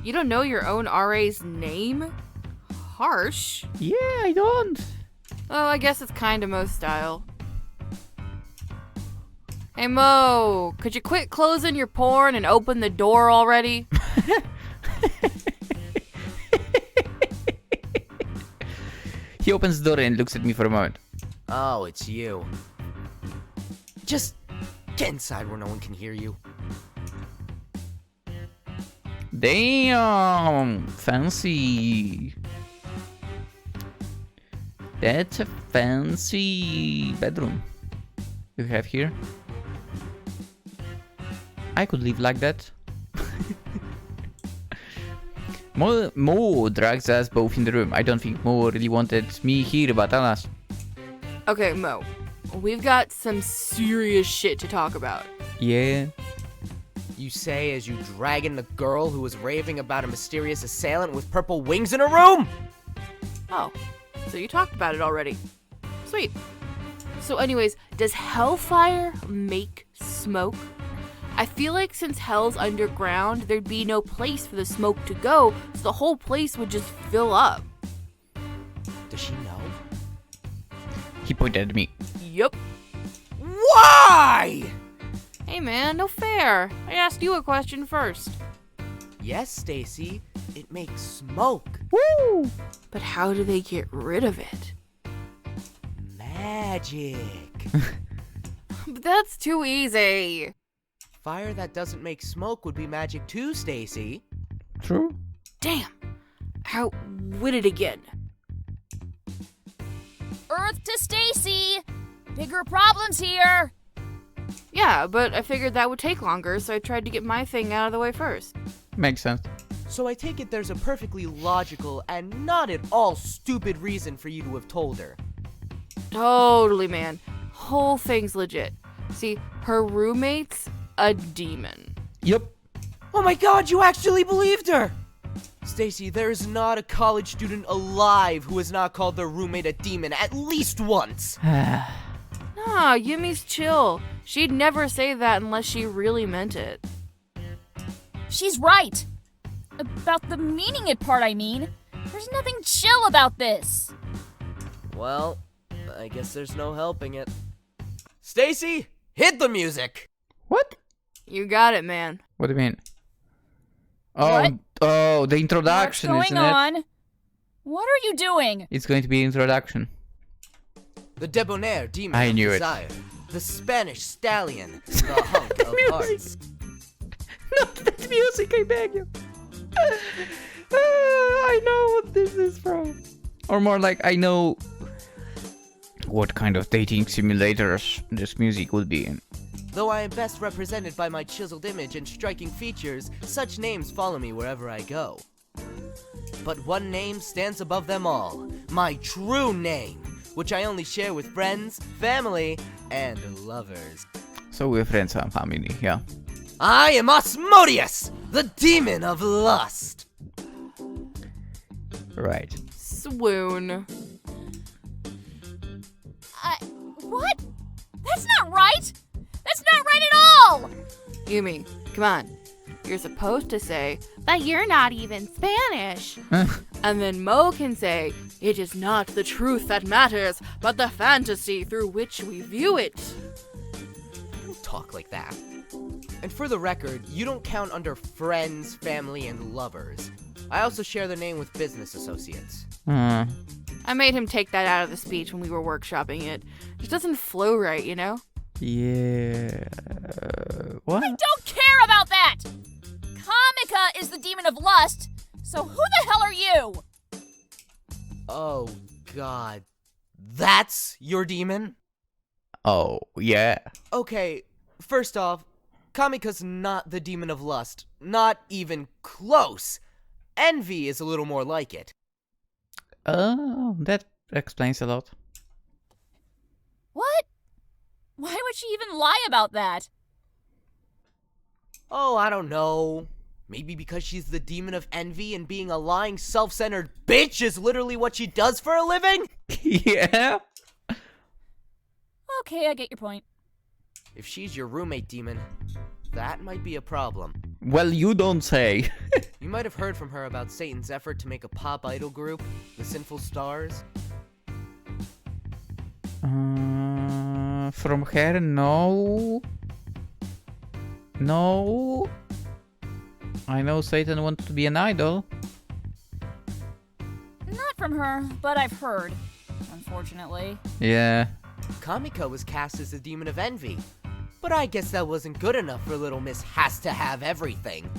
You don't know your own RA's name? Harsh. Yeah, I don't. Well, I guess it's kinda Mo's style. Hey Mo, could you quit closing your porn and open the door already? He opens the door and looks at me for a moment. Oh, it's you. Just get inside where no one can hear you. Damn, fancy. That's a fancy bedroom you have here. I could live like that. Mo drags us both in the room. I don't think Mo really wanted me here, but alas. Okay, Mo. We've got some serious shit to talk about. Yeah. You say as you drag in the girl who was raving about a mysterious assailant with purple wings in her room? Oh, so you talked about it already. Sweet. So anyways, does hellfire make smoke? I feel like since hell's underground, there'd be no place for the smoke to go, so the whole place would just fill up. Does she know? He pointed at me. Yup. Why? Hey man, no fair. I asked you a question first. Yes, Stacy, it makes smoke. Woo! But how do they get rid of it? Magic. But that's too easy. Fire that doesn't make smoke would be magic too, Stacy. True. Damn. Outwitted again. Earth to Stacy! Bigger problems here! Yeah, but I figured that would take longer, so I tried to get my thing out of the way first. Makes sense. So I take it there's a perfectly logical and not at all stupid reason for you to have told her. Totally, man. Whole thing's legit. See, her roommate's a demon. Yep. Oh my god, you actually believed her! Stacy, there is not a college student alive who has not called their roommate a demon at least once! Nah, Yumi's chill. She'd never say that unless she really meant it. She's right! About the meaning it part, I mean. There's nothing chill about this! Well, I guess there's no helping it. Stacy, hit the music! What? You got it, man. What do you mean? Oh, What? oh, the introduction, What's isn't going it? on? What are you doing? It's going to be introduction. The debonair demon I of knew it. desire. The Spanish stallion. The hunk of hearts. Not that music, I beg you. I know what this is from. Or more like, I know what kind of dating simulators this music would be in. Though I am best represented by my chiseled image and striking features, such names follow me wherever I go. But one name stands above them all. My true name, which I only share with friends, family, and lovers. So we're friends and family, yeah. I am Asmodeus, the demon of lust. Right. Swoon. What? That's not right! That's not right at all! Yumi, come on. You're supposed to say that you're not even Spanish. And then Mo can say, it is not the truth that matters, but the fantasy through which we view it. Don't talk like that. And for the record, you don't count under friends, family, and lovers. I also share the name with business associates. I made him take that out of the speech when we were workshopping it. It just doesn't flow right, you know? Yeah. What? I don't care about that! Kamika is the demon of lust, so who the hell are you? Oh, God. That's your demon? Oh, yeah. Okay, first off, Kamika's not the demon of lust. Not even close. Envy is a little more like it. Oh, that explains a lot. What? Why would she even lie about that? Oh, I don't know. Maybe because she's the demon of envy and being a lying, self-centered bitch is literally what she does for a living? Yeah. Okay, I get your point. If she's your roommate demon, that might be a problem. Well, you don't say. You might have heard from her about Satan's effort to make a pop idol group, the Sinful Stars. From her, no. No. I know Satan wanted to be an idol. Not from her, but I've heard. Unfortunately. Yeah. Kamika was cast as the demon of envy. But I guess that wasn't good enough for little Miss Has to Have Everything.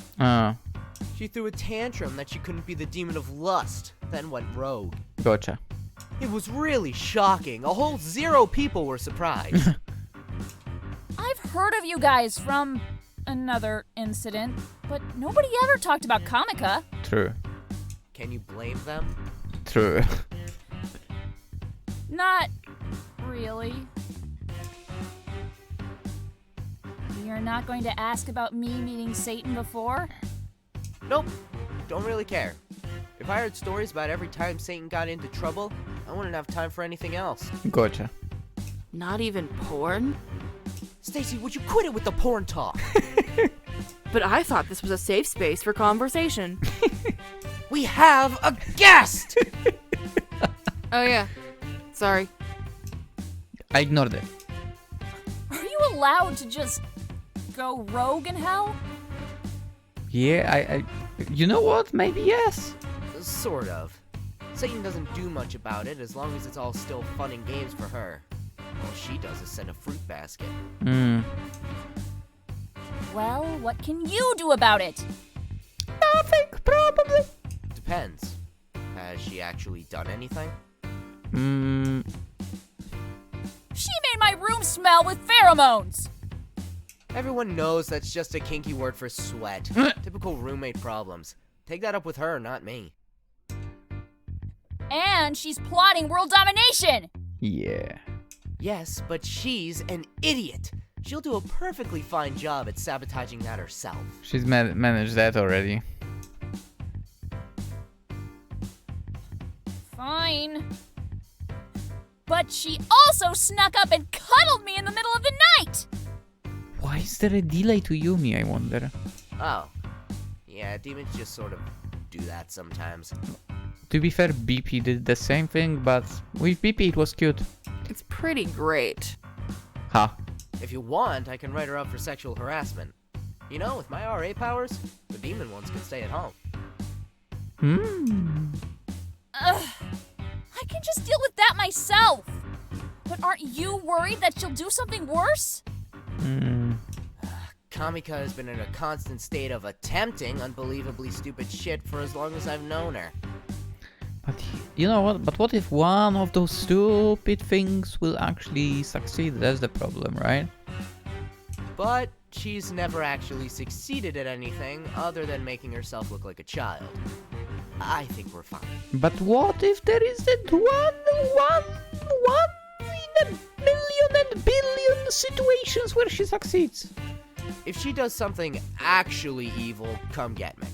She threw a tantrum that she couldn't be the demon of lust, then went rogue. Gotcha. It was really shocking. A whole 0 people were surprised. I've heard of you guys from another incident, but nobody ever talked about Kamika. True. Can you blame them? True. Not really. You're not going to ask about me meeting Satan before? Nope. Don't really care. If I heard stories about every time Satan got into trouble, I wouldn't have time for anything else. Gotcha. Not even porn? Stacy, would you quit it with the porn talk? But I thought this was a safe space for conversation. We have a guest! Oh yeah. Sorry. I ignored it. Are you allowed to just go rogue in hell? Yeah, I you know what? Maybe yes. Sort of. Satan doesn't do much about it as long as it's all still fun and games for her. All she does is send a fruit basket. Well, what can you do about it? Nothing, probably. Depends. Has she actually done anything? She made my room smell with pheromones! Everyone knows that's just a kinky word for sweat. Typical roommate problems. Take that up with her, not me. And she's plotting world domination! Yeah. Yes, but she's an idiot. She'll do a perfectly fine job at sabotaging that herself. She's managed that already. Fine. But she also snuck up and cuddled me in the middle of the night! Why is there a delay to Yumi, I wonder? Oh. Yeah, demons just sort of do that sometimes. To be fair, BP did the same thing, but with BP it was cute. It's pretty great. Ha. If you want, I can write her up for sexual harassment. You know, with my RA powers, the demon ones can stay at home. Ugh. I can just deal with that myself! But aren't you worried that she'll do something worse? Kamika has been in a constant state of attempting unbelievably stupid shit for as long as I've known her. But you know what? But what if one of those stupid things will actually succeed? That's the problem, right? But she's never actually succeeded at anything other than making herself look like a child. I think we're fine. But what if there is that one in a million and billion situations where she succeeds? If she does something actually evil, come get me.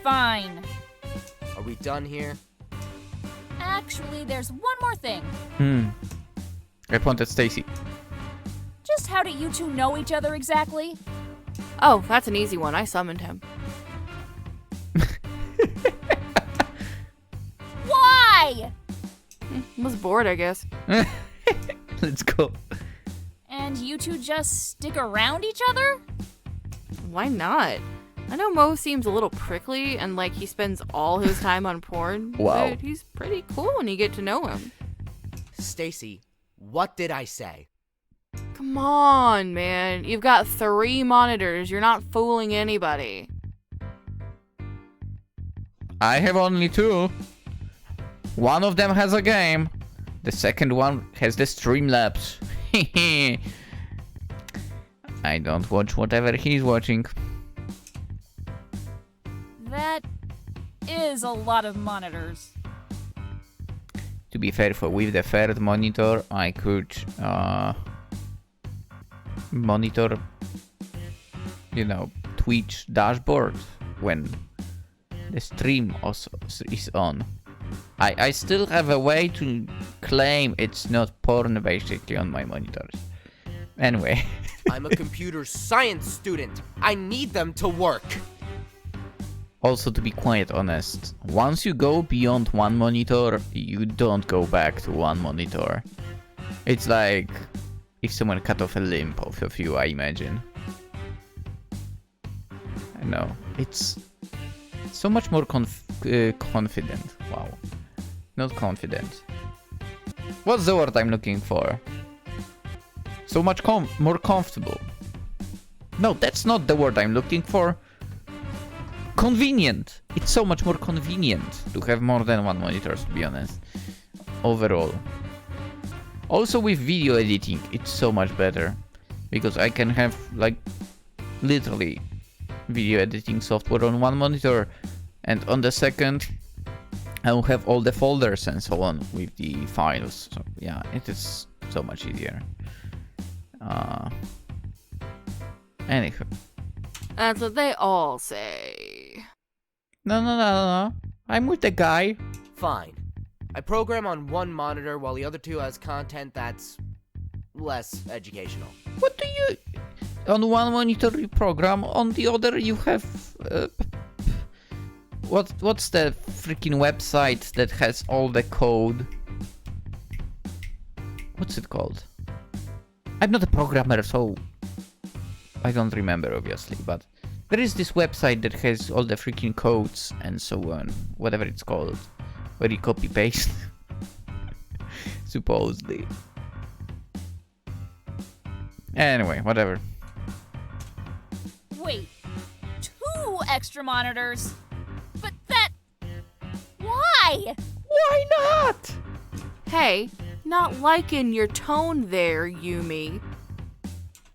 Fine. Are we done here? Actually, there's one more thing. I pointed Stacy. Just how do you two know each other exactly? Oh, that's an easy one. I summoned him. Why? Was bored, I guess. Let's go. And you two just stick around each other? Why not? I know Mo seems a little prickly and like he spends all his time on porn. Wow. But he's pretty cool when you get to know him. Stacy, what did I say? Come on, man. You've got 3 monitors. You're not fooling anybody. I have only 2. One of them has a game. The second one has the Streamlabs. I don't watch whatever he's watching. That is a lot of monitors. To be fair, with the third monitor, I could monitor, Twitch dashboard when the stream also is on. I still have a way to claim it's not porn basically on my monitors. Anyway. I'm a computer science student. I need them to work. Also, to be quite honest, once you go beyond one monitor, you don't go back to one monitor. It's like if someone cut off a limb off of you, I imagine. I know. It's so much more confident. Wow. Not confident. What's the word I'm looking for? So much more comfortable. No, that's not the word I'm looking for. Convenient. It's so much more convenient to have more than one monitor, to be honest. Overall. Also with video editing, it's so much better. Because I can have, like, literally video editing software on one monitor. And on the second, I will have all the folders and so on with the files. So yeah, it is so much easier. Anywho. That's what they all say. No. I'm with the guy. Fine. I program on one monitor while the other two has content that's less educational. What do you... On one monitor you program, on the other you have... What's the freaking website that has all the code? What's it called? I'm not a programmer, so... I don't remember, obviously, but... There is this website that has all the freaking codes and so on. Whatever it's called. Where you copy-paste. Supposedly. Anyway, whatever. Wait, 2 extra monitors? But that... Why? Why not? Hey, not liking your tone there, Yumi.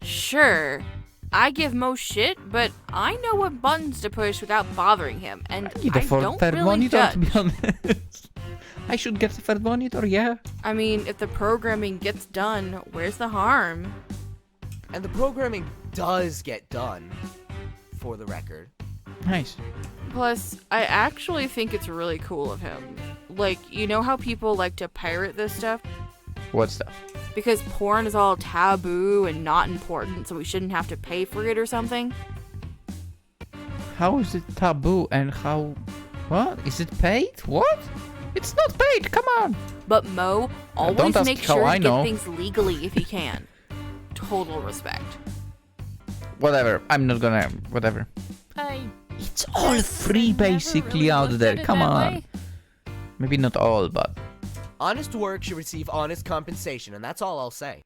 Sure, I give Mo shit, but I know what buttons to push without bothering him, and I don't third really monitor, judge. to be honest. I should get the third monitor, yeah. I mean, if the programming gets done, where's the harm? And the programming does get done, for the record. Nice. Plus, I actually think it's really cool of him. Like, you know how people like to pirate this stuff? What stuff? Because porn is all taboo and not important, so we shouldn't have to pay for it or something. How is it taboo and how... What? Is it paid? What? It's not paid, come on! But Mo always don't ask makes how sure I to know. get things legally if he can. Total respect. Whatever, I'm not gonna... Whatever. It's all free basically out there, come on. Maybe not all, but... Honest work should receive honest compensation, and that's all I'll say.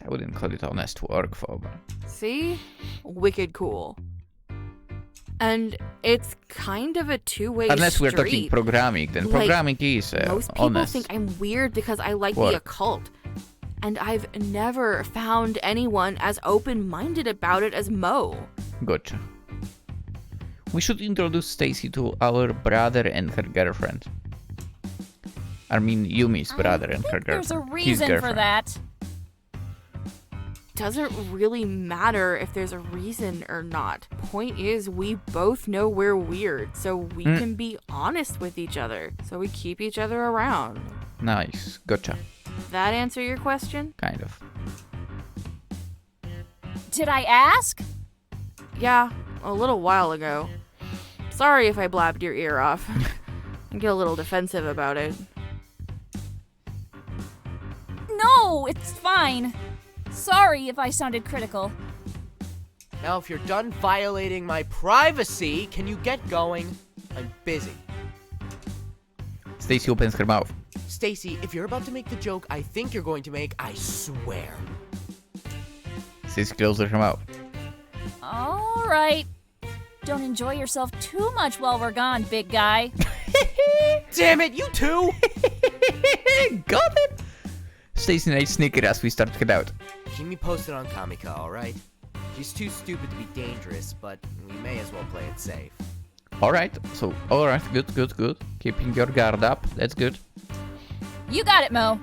I wouldn't call it honest work for, but... See? Wicked cool. And it's kind of a two-way Unless we're street. talking programming, then Like, programming is Most people honest. think I'm weird because I like What? the occult. And I've never found anyone as open-minded about it as Mo. Gotcha. We should introduce Stacy to our brother and her girlfriend. I mean, Yumi's brother and her girlfriend. There's a His reason for girlfriend. that. Doesn't really matter if there's a reason or not. Point is, we both know we're weird, so we can be honest with each other. So we keep each other around. Nice. Gotcha. That answer your question? Kind of. Did I ask? Yeah, a little while ago. Sorry if I blabbed your ear off. I get a little defensive about it. No, it's fine. Sorry if I sounded critical. Now, if you're done violating my privacy, can you get going? I'm busy. Stacy opens her mouth. Stacy, if you're about to make the joke I think you're going to make, I swear. Stacy closes her mouth. All right. Don't enjoy yourself too much while we're gone, big guy. Damn it, you too! Got it! Stacy and I snicker as we start to get out. Keep me posted on Kamika, alright? She's too stupid to be dangerous, but we may as well play it safe. Alright, good. Keeping your guard up, that's good. You got it, Mo.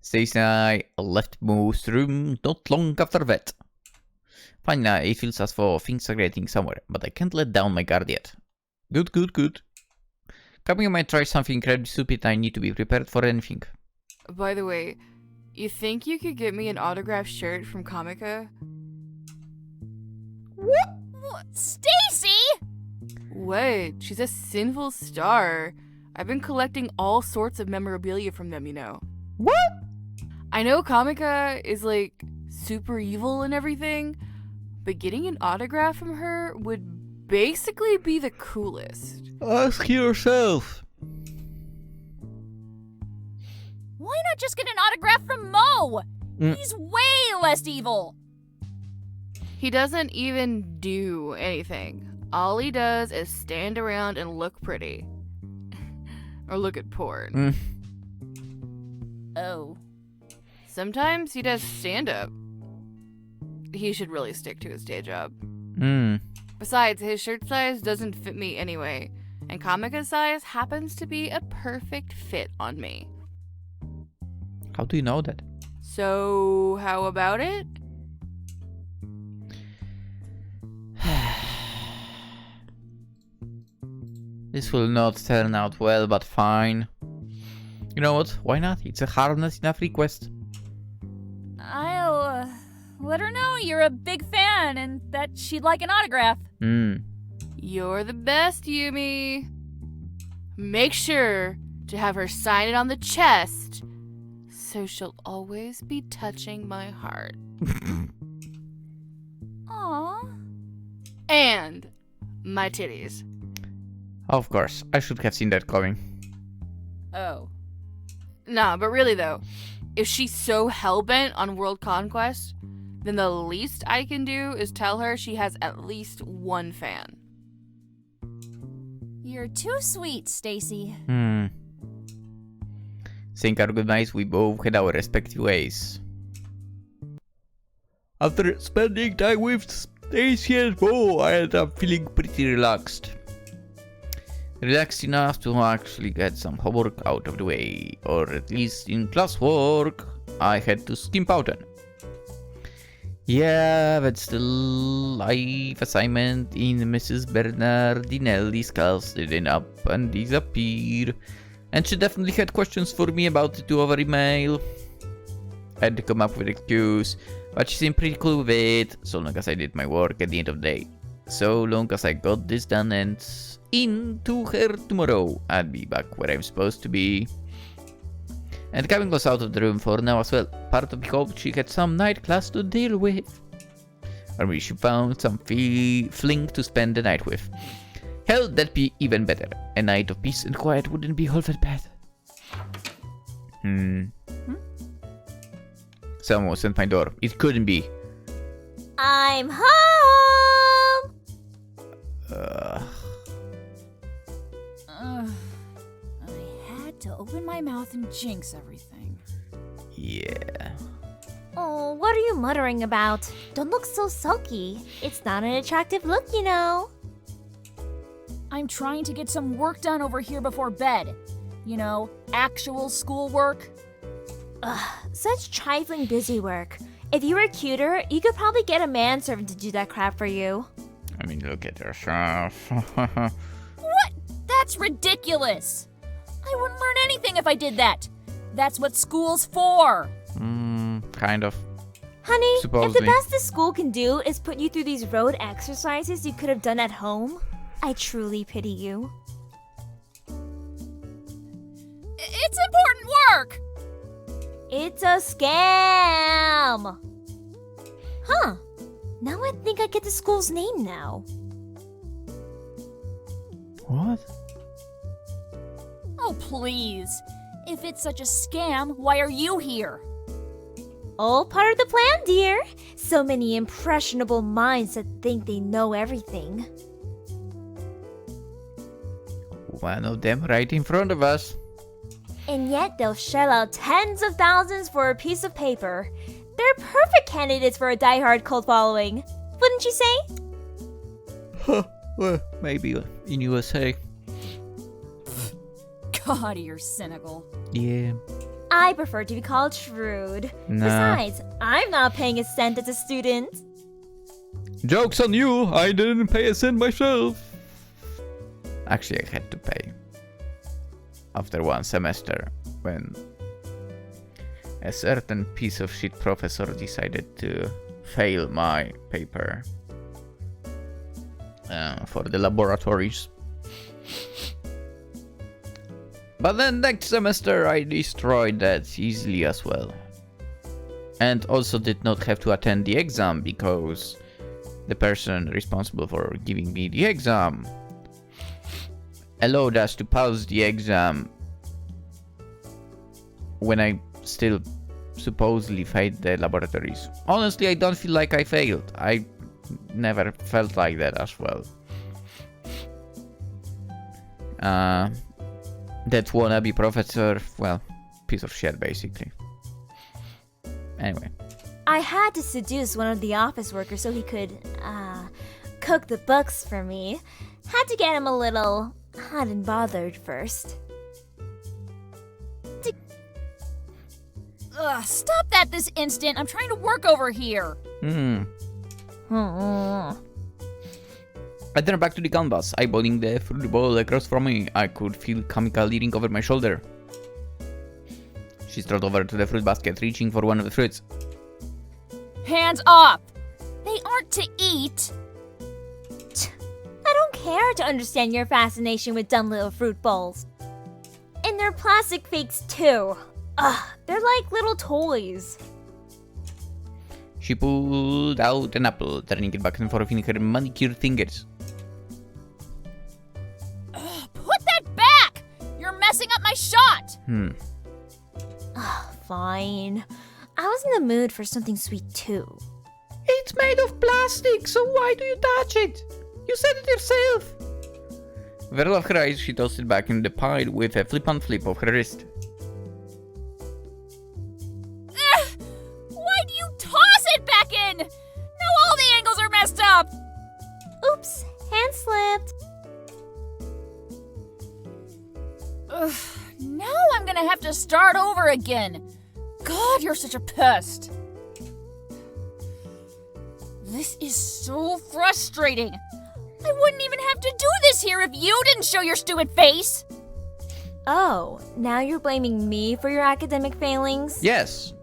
Stacy and I left Mo's room not long after that. Fine, it feels as though things are getting somewhere, but I can't let down my guard yet. Good. Kamika might try something incredibly stupid and I need to be prepared for anything. By the way, you think you could get me an autographed shirt from Kamika? What? Stacy! What? She's a sinful star. I've been collecting all sorts of memorabilia from them, you know. What? I know Kamika is like super evil and everything, but getting an autograph from her would basically be the coolest. Ask yourself. Why not just get an autograph from Mo? Mm. He's way less evil. He doesn't even do anything. All he does is stand around and look pretty. Or look at porn. Oh. Sometimes he does stand-up. He should really stick to his day job. Besides, his shirt size doesn't fit me anyway, and Kamika's size happens to be a perfect fit on me. How do you know that? So, how about it? This will not turn out well, but fine. You know what? Why not? It's a harmless enough request. I'll let her know you're a big fan and that she'd like an autograph. You're the best, Yumi. Make sure to have her sign it on the chest, so she'll always be touching my heart. Aww. And my titties. Of course, I should have seen that coming. Oh. Nah, but really though, if she's so hellbent on World Conquest, then the least I can do is tell her she has at least one fan. You're too sweet, Stacy. Saying our goodbyes, we both head our respective ways. After spending time with Stacy and Mo, I ended up feeling pretty relaxed. Relaxed enough to actually get some homework out of the way, or at least in classwork I had to skimp out on. Yeah, but still, life assignment in Mrs. Bernardinelli's class didn't up and disappear, and she definitely had questions for me about it over email. I had to come up with an excuse, but she seemed pretty cool with it, so long as I did my work at the end of the day. So long as I got this done and into her tomorrow, I'll be back where I'm supposed to be. And Kevin goes out of the room for now as well. Part of me hoped she had some night class to deal with. Or maybe she found some fling to spend the night with. Hell, that'd be even better. A night of peace and quiet wouldn't be all that bad. Someone was at my door. It couldn't be. I'm home! I had to open my mouth and jinx everything. Yeah. Oh, what are you muttering about? Don't look so sulky. It's not an attractive look, you know. I'm trying to get some work done over here before bed. You know, actual schoolwork. Ugh, such trifling busy work. If you were cuter, you could probably get a manservant to do that crap for you. I mean, look at yourself. What? That's ridiculous. I wouldn't learn anything if I did that. That's what school's for. Kind of. Honey, Supposedly. if the best this school can do is put you through these road exercises you could have done at home, I truly pity you. It's important work. It's a scam! Huh. Now I think I get the school's name now. What? Oh, please. If it's such a scam, why are you here? All part of the plan, dear. So many impressionable minds that think they know everything. one of them right in front of us. And yet they'll shell out tens of thousands for a piece of paper. They're perfect candidates for a die-hard cult following. Wouldn't you say? Well, maybe in USA. God, you're cynical. Yeah. I prefer to be called shrewd. Nah. Besides, I'm not paying a cent as a student. Joke's on you, I didn't pay a cent myself. Actually, I had to pay. After one semester, when a certain piece of shit professor decided to fail my paper for the laboratories. But then next semester I destroyed that easily as well. And also did not have to attend the exam because the person responsible for giving me the exam allowed us to pass the exam when I still supposedly failed the laboratories. Honestly, I don't feel like I failed. I never felt like that as well. That wannabe professor, well, piece of shit basically. Anyway. I had to seduce one of the office workers so he could, cook the books for me. Had to get him a little hot and bothered first. Ugh, stop that this instant. I'm trying to work over here. I turned back to the canvas, eyeballing the fruit bowl across from me. I could feel Kamika leaning over my shoulder. She strolled over to the fruit basket, reaching for one of the fruits. Hands off! They aren't to eat. I don't care to understand your fascination with dumb little fruit bowls. And they're plastic fakes too. Ugh, they're like little toys. She pulled out an apple, turning it back and forth in her manicured fingers. Put that back! You're messing up my shot! Fine. I was in the mood for something sweet too. It's made of plastic, so why do you touch it? You said it yourself. With a roll of her eyes, she tossed it back in the pile with a flippant flip of her wrist. Why do you toss it back in? Now all the angles are messed up! Oops, hand slipped. Ugh, now I'm gonna have to start over again. God, you're such a pest. This is so frustrating. I wouldn't even have to do this here if you didn't show your stupid face. Oh, now you're blaming me for your academic failings? Yes.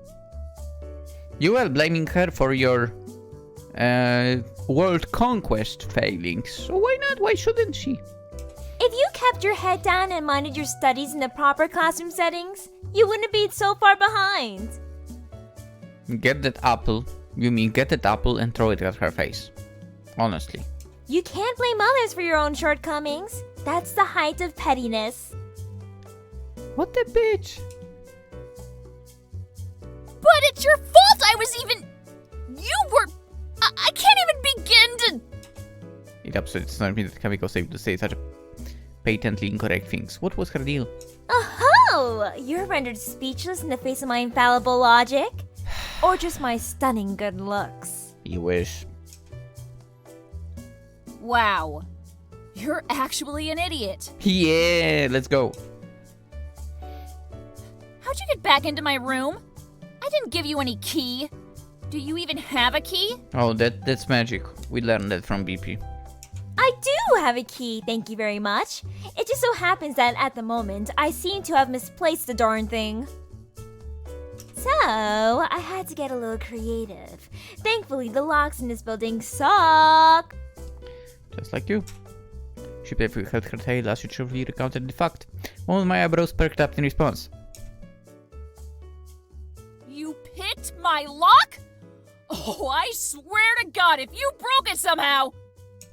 You were blaming her for your World Conquest failings. So why not? Why shouldn't she? If you kept your head down and minded your studies in the proper classroom settings, you wouldn't be so far behind. Get that apple. Yumi, get that apple and throw it at her face. Honestly. You can't blame others for your own shortcomings. That's the height of pettiness. What a bitch. But it's your fault I was even... You were... I can't even begin to... It absolutely stunned me that Kamiko was able to say such patently incorrect things. What was her deal? Oh, you're rendered speechless in the face of my infallible logic? Or just my stunning good looks? You wish. Wow. You're actually an idiot. Yeah, let's go. How'd you get back into my room? I didn't give you any key. Do you even have a key? Oh, that's magic. We learned that from BP. I do have a key, thank you very much. It just so happens that at the moment, I seem to have misplaced the darn thing. So, I had to get a little creative. Thankfully, the locks in this building suck. Just like you. She playfully held her tail as she cheerfully recounted the fact. One of my eyebrows perked up in response. You picked my lock? Oh, I swear to God, if you broke it somehow!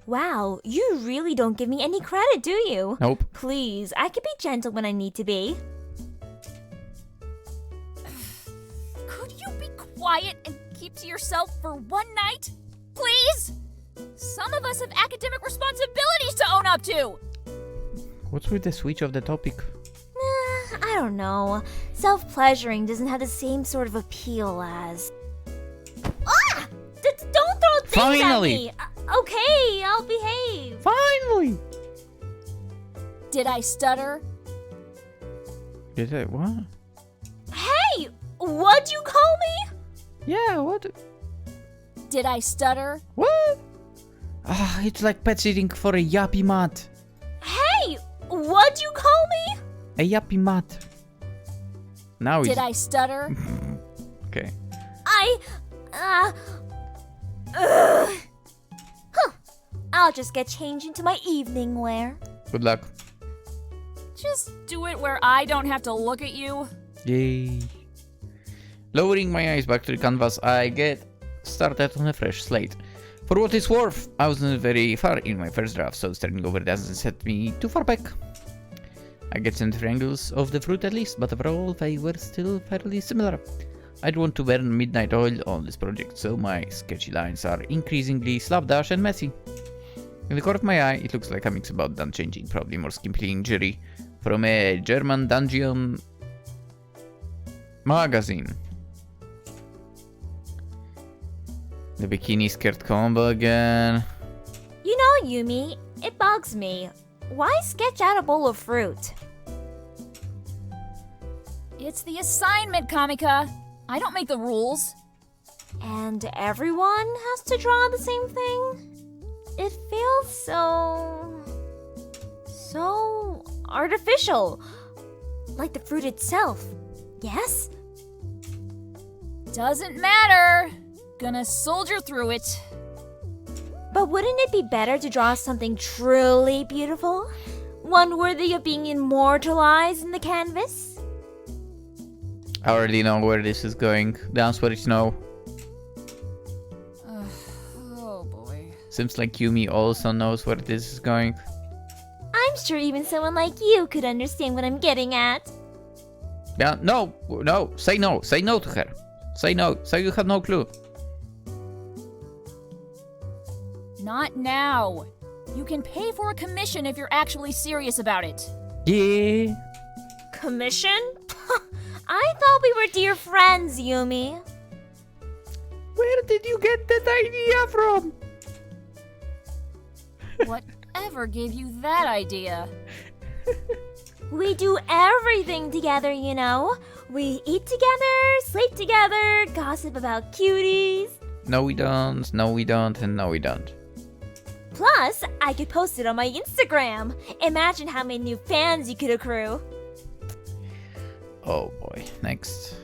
Wow, you really don't give me any credit, do you? Nope. Please, I can be gentle when I need to be. Could you be quiet and keep to yourself for one night? Please? Some of us have academic responsibilities to own up to! What's with the switch of the topic? I don't know. Self-pleasuring doesn't have the same sort of appeal as... Ah! Don't throw things Finally! at me! Okay, I'll behave. Finally! Did I stutter? Did I what? Hey! What'd you call me? Yeah, what? Did I stutter? What? Ah, it's like pet sitting for a yappy mat. Hey! What'd you call me? A yappy mat. Now Did it's... I stutter? Okay. Huh. I'll just get changed into my evening wear. Good luck. Just do it where I don't have to look at you. Yay. Lowering my eyes back to the canvas, I get started on a fresh slate. For what it's worth, I wasn't very far in my first draft, so starting over doesn't set me too far back. I get some triangles of the fruit at least, but overall they were still fairly similar. I don't want to burn midnight oil on this project, so my sketchy lines are increasingly slapdash and messy. In the corner of my eye, it looks like a mix about done changing, probably more skimpy injury, from a German dungeon magazine. The bikini skirt combo again. You know, Yumi, it bugs me. Why sketch out a bowl of fruit? It's the assignment, Kamika. I don't make the rules. And everyone has to draw the same thing? It feels so artificial. Like the fruit itself. Yes? Doesn't matter. Gonna soldier through it. But wouldn't it be better to draw something truly beautiful? One worthy of being immortalized in the canvas? I already know where this is going. That's what it's no. Oh boy. Seems like Yumi also knows where this is going. I'm sure even someone like you could understand what I'm getting at. Yeah, no, say no to her. Say no, say you have no clue. Not now. You can pay for a commission if you're actually serious about it. Yeah. Commission? I thought we were dear friends, Yumi. Where did you get that idea from? Whatever gave you that idea? We do everything together, you know. We eat together, sleep together, gossip about cuties. No we don't, and no we don't. Plus, I could post it on my Instagram. Imagine how many new fans you could accrue. Oh boy, next.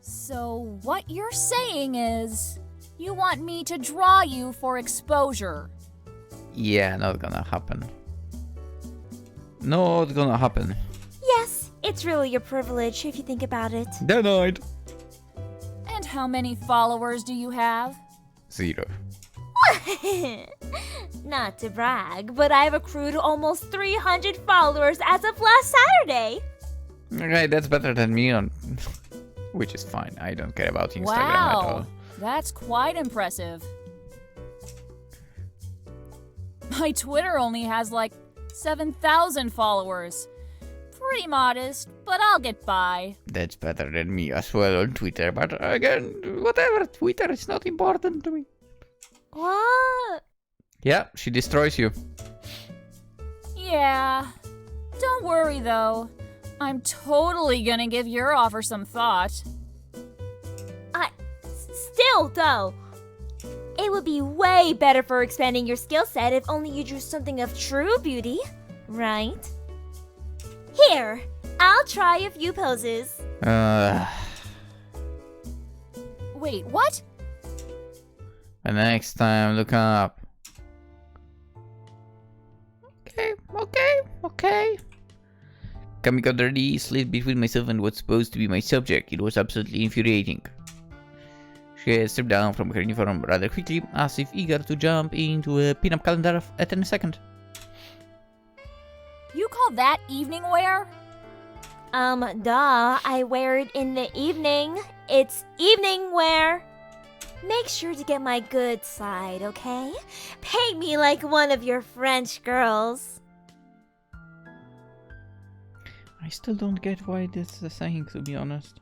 So what you're saying is, you want me to draw you for exposure. Yeah, not gonna happen. Not gonna happen. Yes, it's really your privilege if you think about it. Denied. And how many followers do you have? 0. Not to brag, but I've accrued almost 300 followers as of last Saturday. Okay, that's better than me on... Which is fine, I don't care about Instagram at all. Wow, that's quite impressive. My Twitter only has like 7,000 followers. Pretty modest, but I'll get by. That's better than me as well on Twitter, but again, whatever, Twitter is not important to me. What? Yeah, she destroys you. Yeah. Don't worry though. I'm totally gonna give your offer some thought. Still, though, it would be way better for expanding your skill set if only you drew something of true beauty, right? Here, I'll try a few poses. Wait, what? And next time, look up. Okay. Kamika dirty slid between myself and what's supposed to be my subject. It was absolutely infuriating. She stripped down from her uniform rather quickly, as if eager to jump into a pin-up calendar at any second. You call that evening wear? Duh, I wear it in the evening. It's evening wear. Make sure to get my good side, okay? Paint me like one of your French girls. I still don't get why this is a saying, to be honest.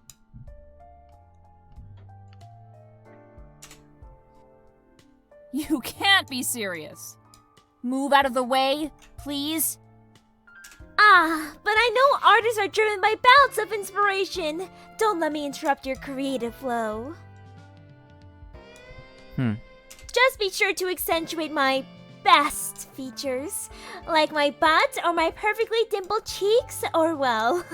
You can't be serious. Move out of the way, please. Ah, but I know artists are driven by bouts of inspiration. Don't let me interrupt your creative flow. Just be sure to accentuate my best features, like my butt or my perfectly dimpled cheeks, or well...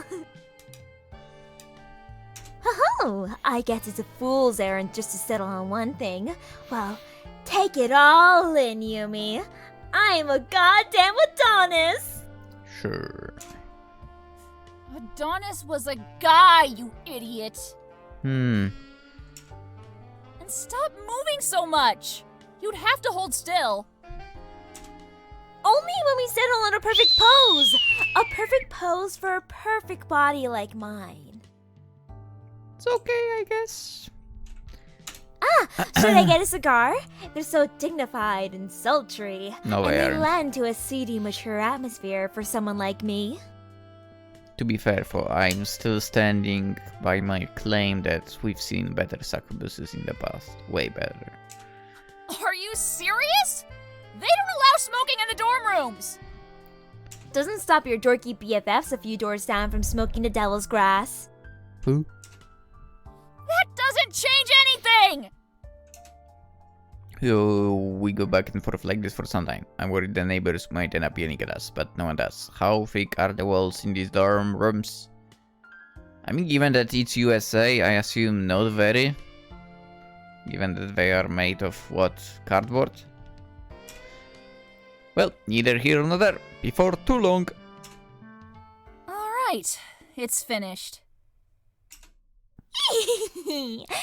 Oh, I guess it's a fool's errand just to settle on one thing. Well, take it all in, Yumi. I'm a goddamn Adonis! Sure. Adonis was a guy, you idiot. Hmm. And stop moving so much. You'd have to hold still. Only when we settle on a perfect pose! A perfect pose for a perfect body like mine. It's okay, I guess. Should I get a cigar? They're so dignified and sultry. No, and they they aren't. lend to a seedy, mature atmosphere for someone like me. To be fair, I'm still standing by my claim that we've seen better succubuses in the past. Way better. Are you serious? They don't allow smoking in the dorm rooms. Doesn't stop your dorky BFFs a few doors down from smoking the devil's grass. Who? That doesn't change anything. We go back and forth like this for some time. I'm worried the neighbors might end up yelling at us, but no one does. How thick are the walls in these dorm rooms? I mean, given that it's USA, I assume not very. Given that they are made of, what, cardboard? Well, neither here nor there. Before too long. All right, it's finished.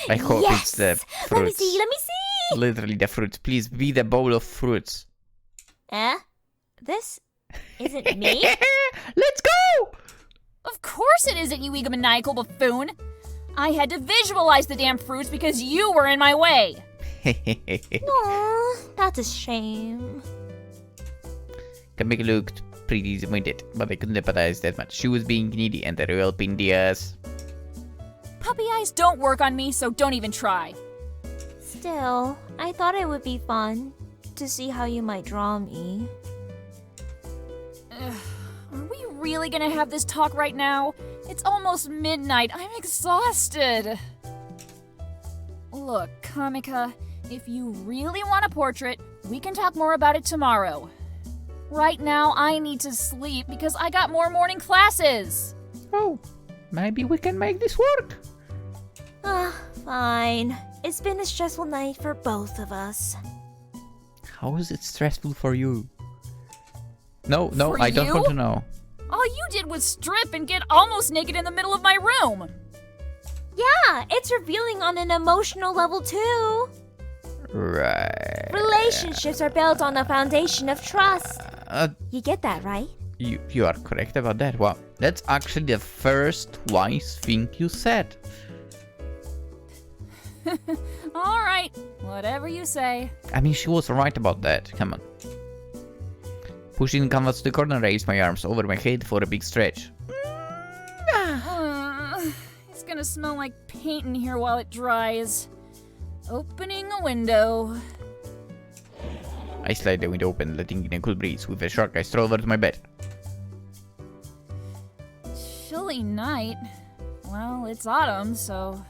I hope yes! it's the fruits. Let me see! Literally the fruits. Please be the bowl of fruits. This isn't me? Let's go! Of course it isn't, you egomaniacal buffoon. I had to visualize the damn fruits because you were in my way. Aw, that's a shame. Kamika looked pretty disappointed, but I couldn't empathize that much. She was being needy and a real pain in the ass. Puppy eyes don't work on me, so don't even try. Still, I thought it would be fun to see how you might draw me. Are we really gonna have this talk right now? It's almost midnight. I'm exhausted. Look, Kamika, if you really want a portrait, we can talk more about it tomorrow. Right now, I need to sleep because I got more morning classes. Oh, maybe we can make this work. Fine. It's been a stressful night for both of us. How is it stressful for you? No, For I don't you? want to know. All you did was strip and get almost naked in the middle of my room. Yeah, it's revealing on an emotional level too. Right. Relationships are built on a foundation of trust. You get that, right? You are correct about that. Wow, that's actually the first wise thing you said. All right, whatever you say. I mean, she was right about that. Come on. Pushing the canvas to the corner, raised my arms over my head for a big stretch. It's gonna smell like paint in here while it dries. Opening a window. I slide the window open, letting in a cool breeze. With a shark, I stroll over to my bed. Chilly night. Well, it's autumn, so...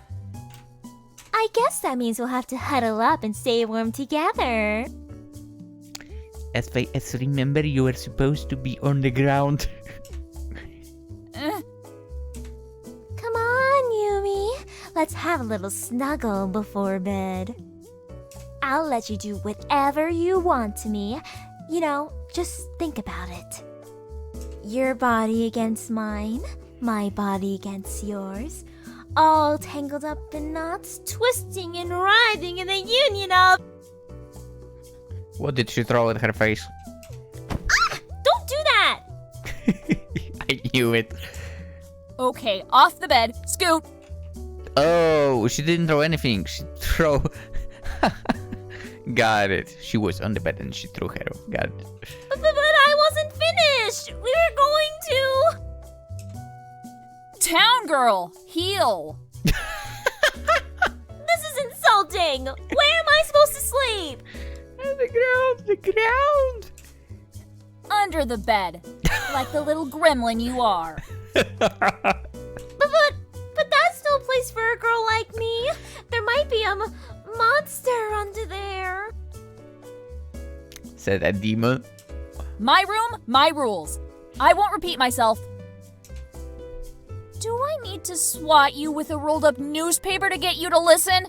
I guess that means we'll have to huddle up and stay warm together. As remember, you were supposed to be on the ground. Come on, Yumi. Let's have a little snuggle before bed. I'll let you do whatever you want to me. You know, just think about it. Your body against mine, my body against yours. All tangled up in knots, twisting and writhing in a union of... What did she throw at her face? Ah! Don't do that! I knew it. Okay, off the bed. Scoot. Oh, she didn't throw anything. She threw Got it. She was on the bed and she threw her. Got it. But I wasn't finished! We were going to... Town girl, heal. This is insulting! Where am I supposed to sleep? The ground. Under the bed, like the little gremlin you are. But that's no place for a girl like me. There might be a monster under there. Said a demon. My room, my rules. I won't repeat myself. Do I need to swat you with a rolled up newspaper to get you to listen?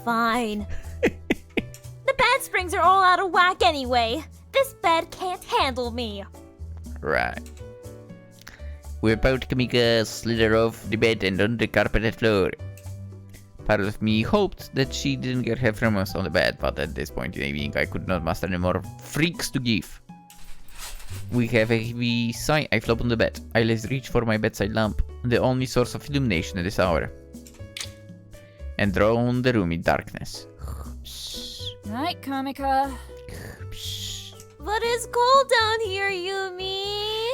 Fine. The bed springs are all out of whack anyway. This bed can't handle me. Right. We're about to Kamika slither off the bed and on the carpeted floor. Part of me hoped that she didn't get her from us on the bed, but at this point in the evening I could not muster any more freaks to give. We have a heavy sigh. I flop on the bed. I reach for my bedside lamp, the only source of illumination at this hour, and drown the room in darkness. Night, Kamika. But it's cold down here, Yumi.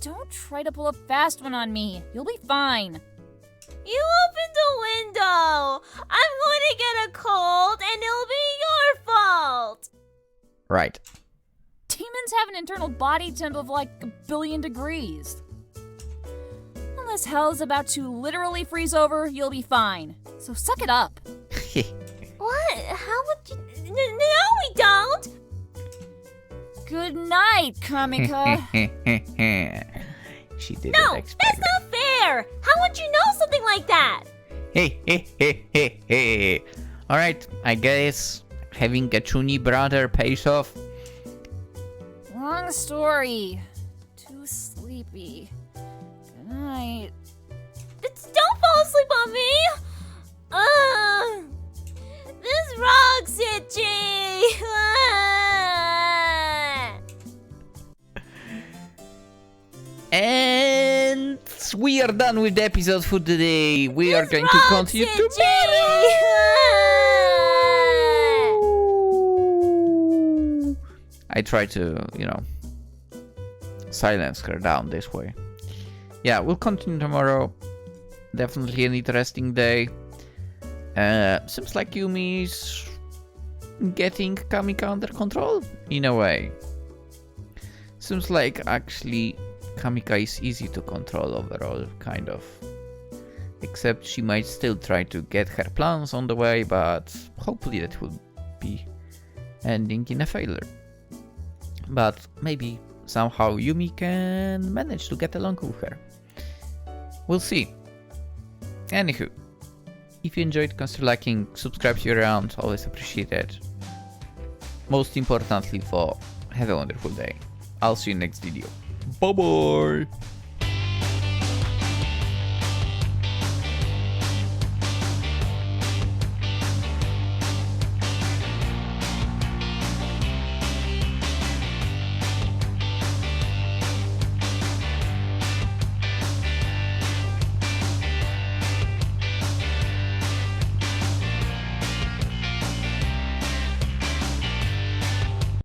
Don't try to pull a fast one on me. You'll be fine. You opened the window. I'm going to get a cold and it'll be your fault. Right. Demons have an internal body temp of like 1 billion degrees. Unless hell's about to literally freeze over, you'll be fine. So suck it up. What? How would you... No, we don't. Good night, Kamika. She didn't No, expect that's not fair. How would you know something like that? Hey. Alright, I guess having a Chuni brother pays off. Long story. Too sleepy. Good night. Don't fall asleep on me. This rog's itchy. And we are done with the episode for today. We are going to continue tomorrow. I try to, silence her down this way. Yeah, we'll continue tomorrow. Definitely an interesting day. Seems like Yumi's getting Kamika under control, in a way. Seems like actually Kamika is easy to control overall, kind of. Except she might still try to get her plans on the way, but hopefully that will be ending in a failure. But maybe somehow Yumi can manage to get along with her. We'll see. Anywho, if you enjoyed, consider liking, subscribe if you're around, always appreciate it. Most importantly, have a wonderful day. I'll see you next video. Bye bye!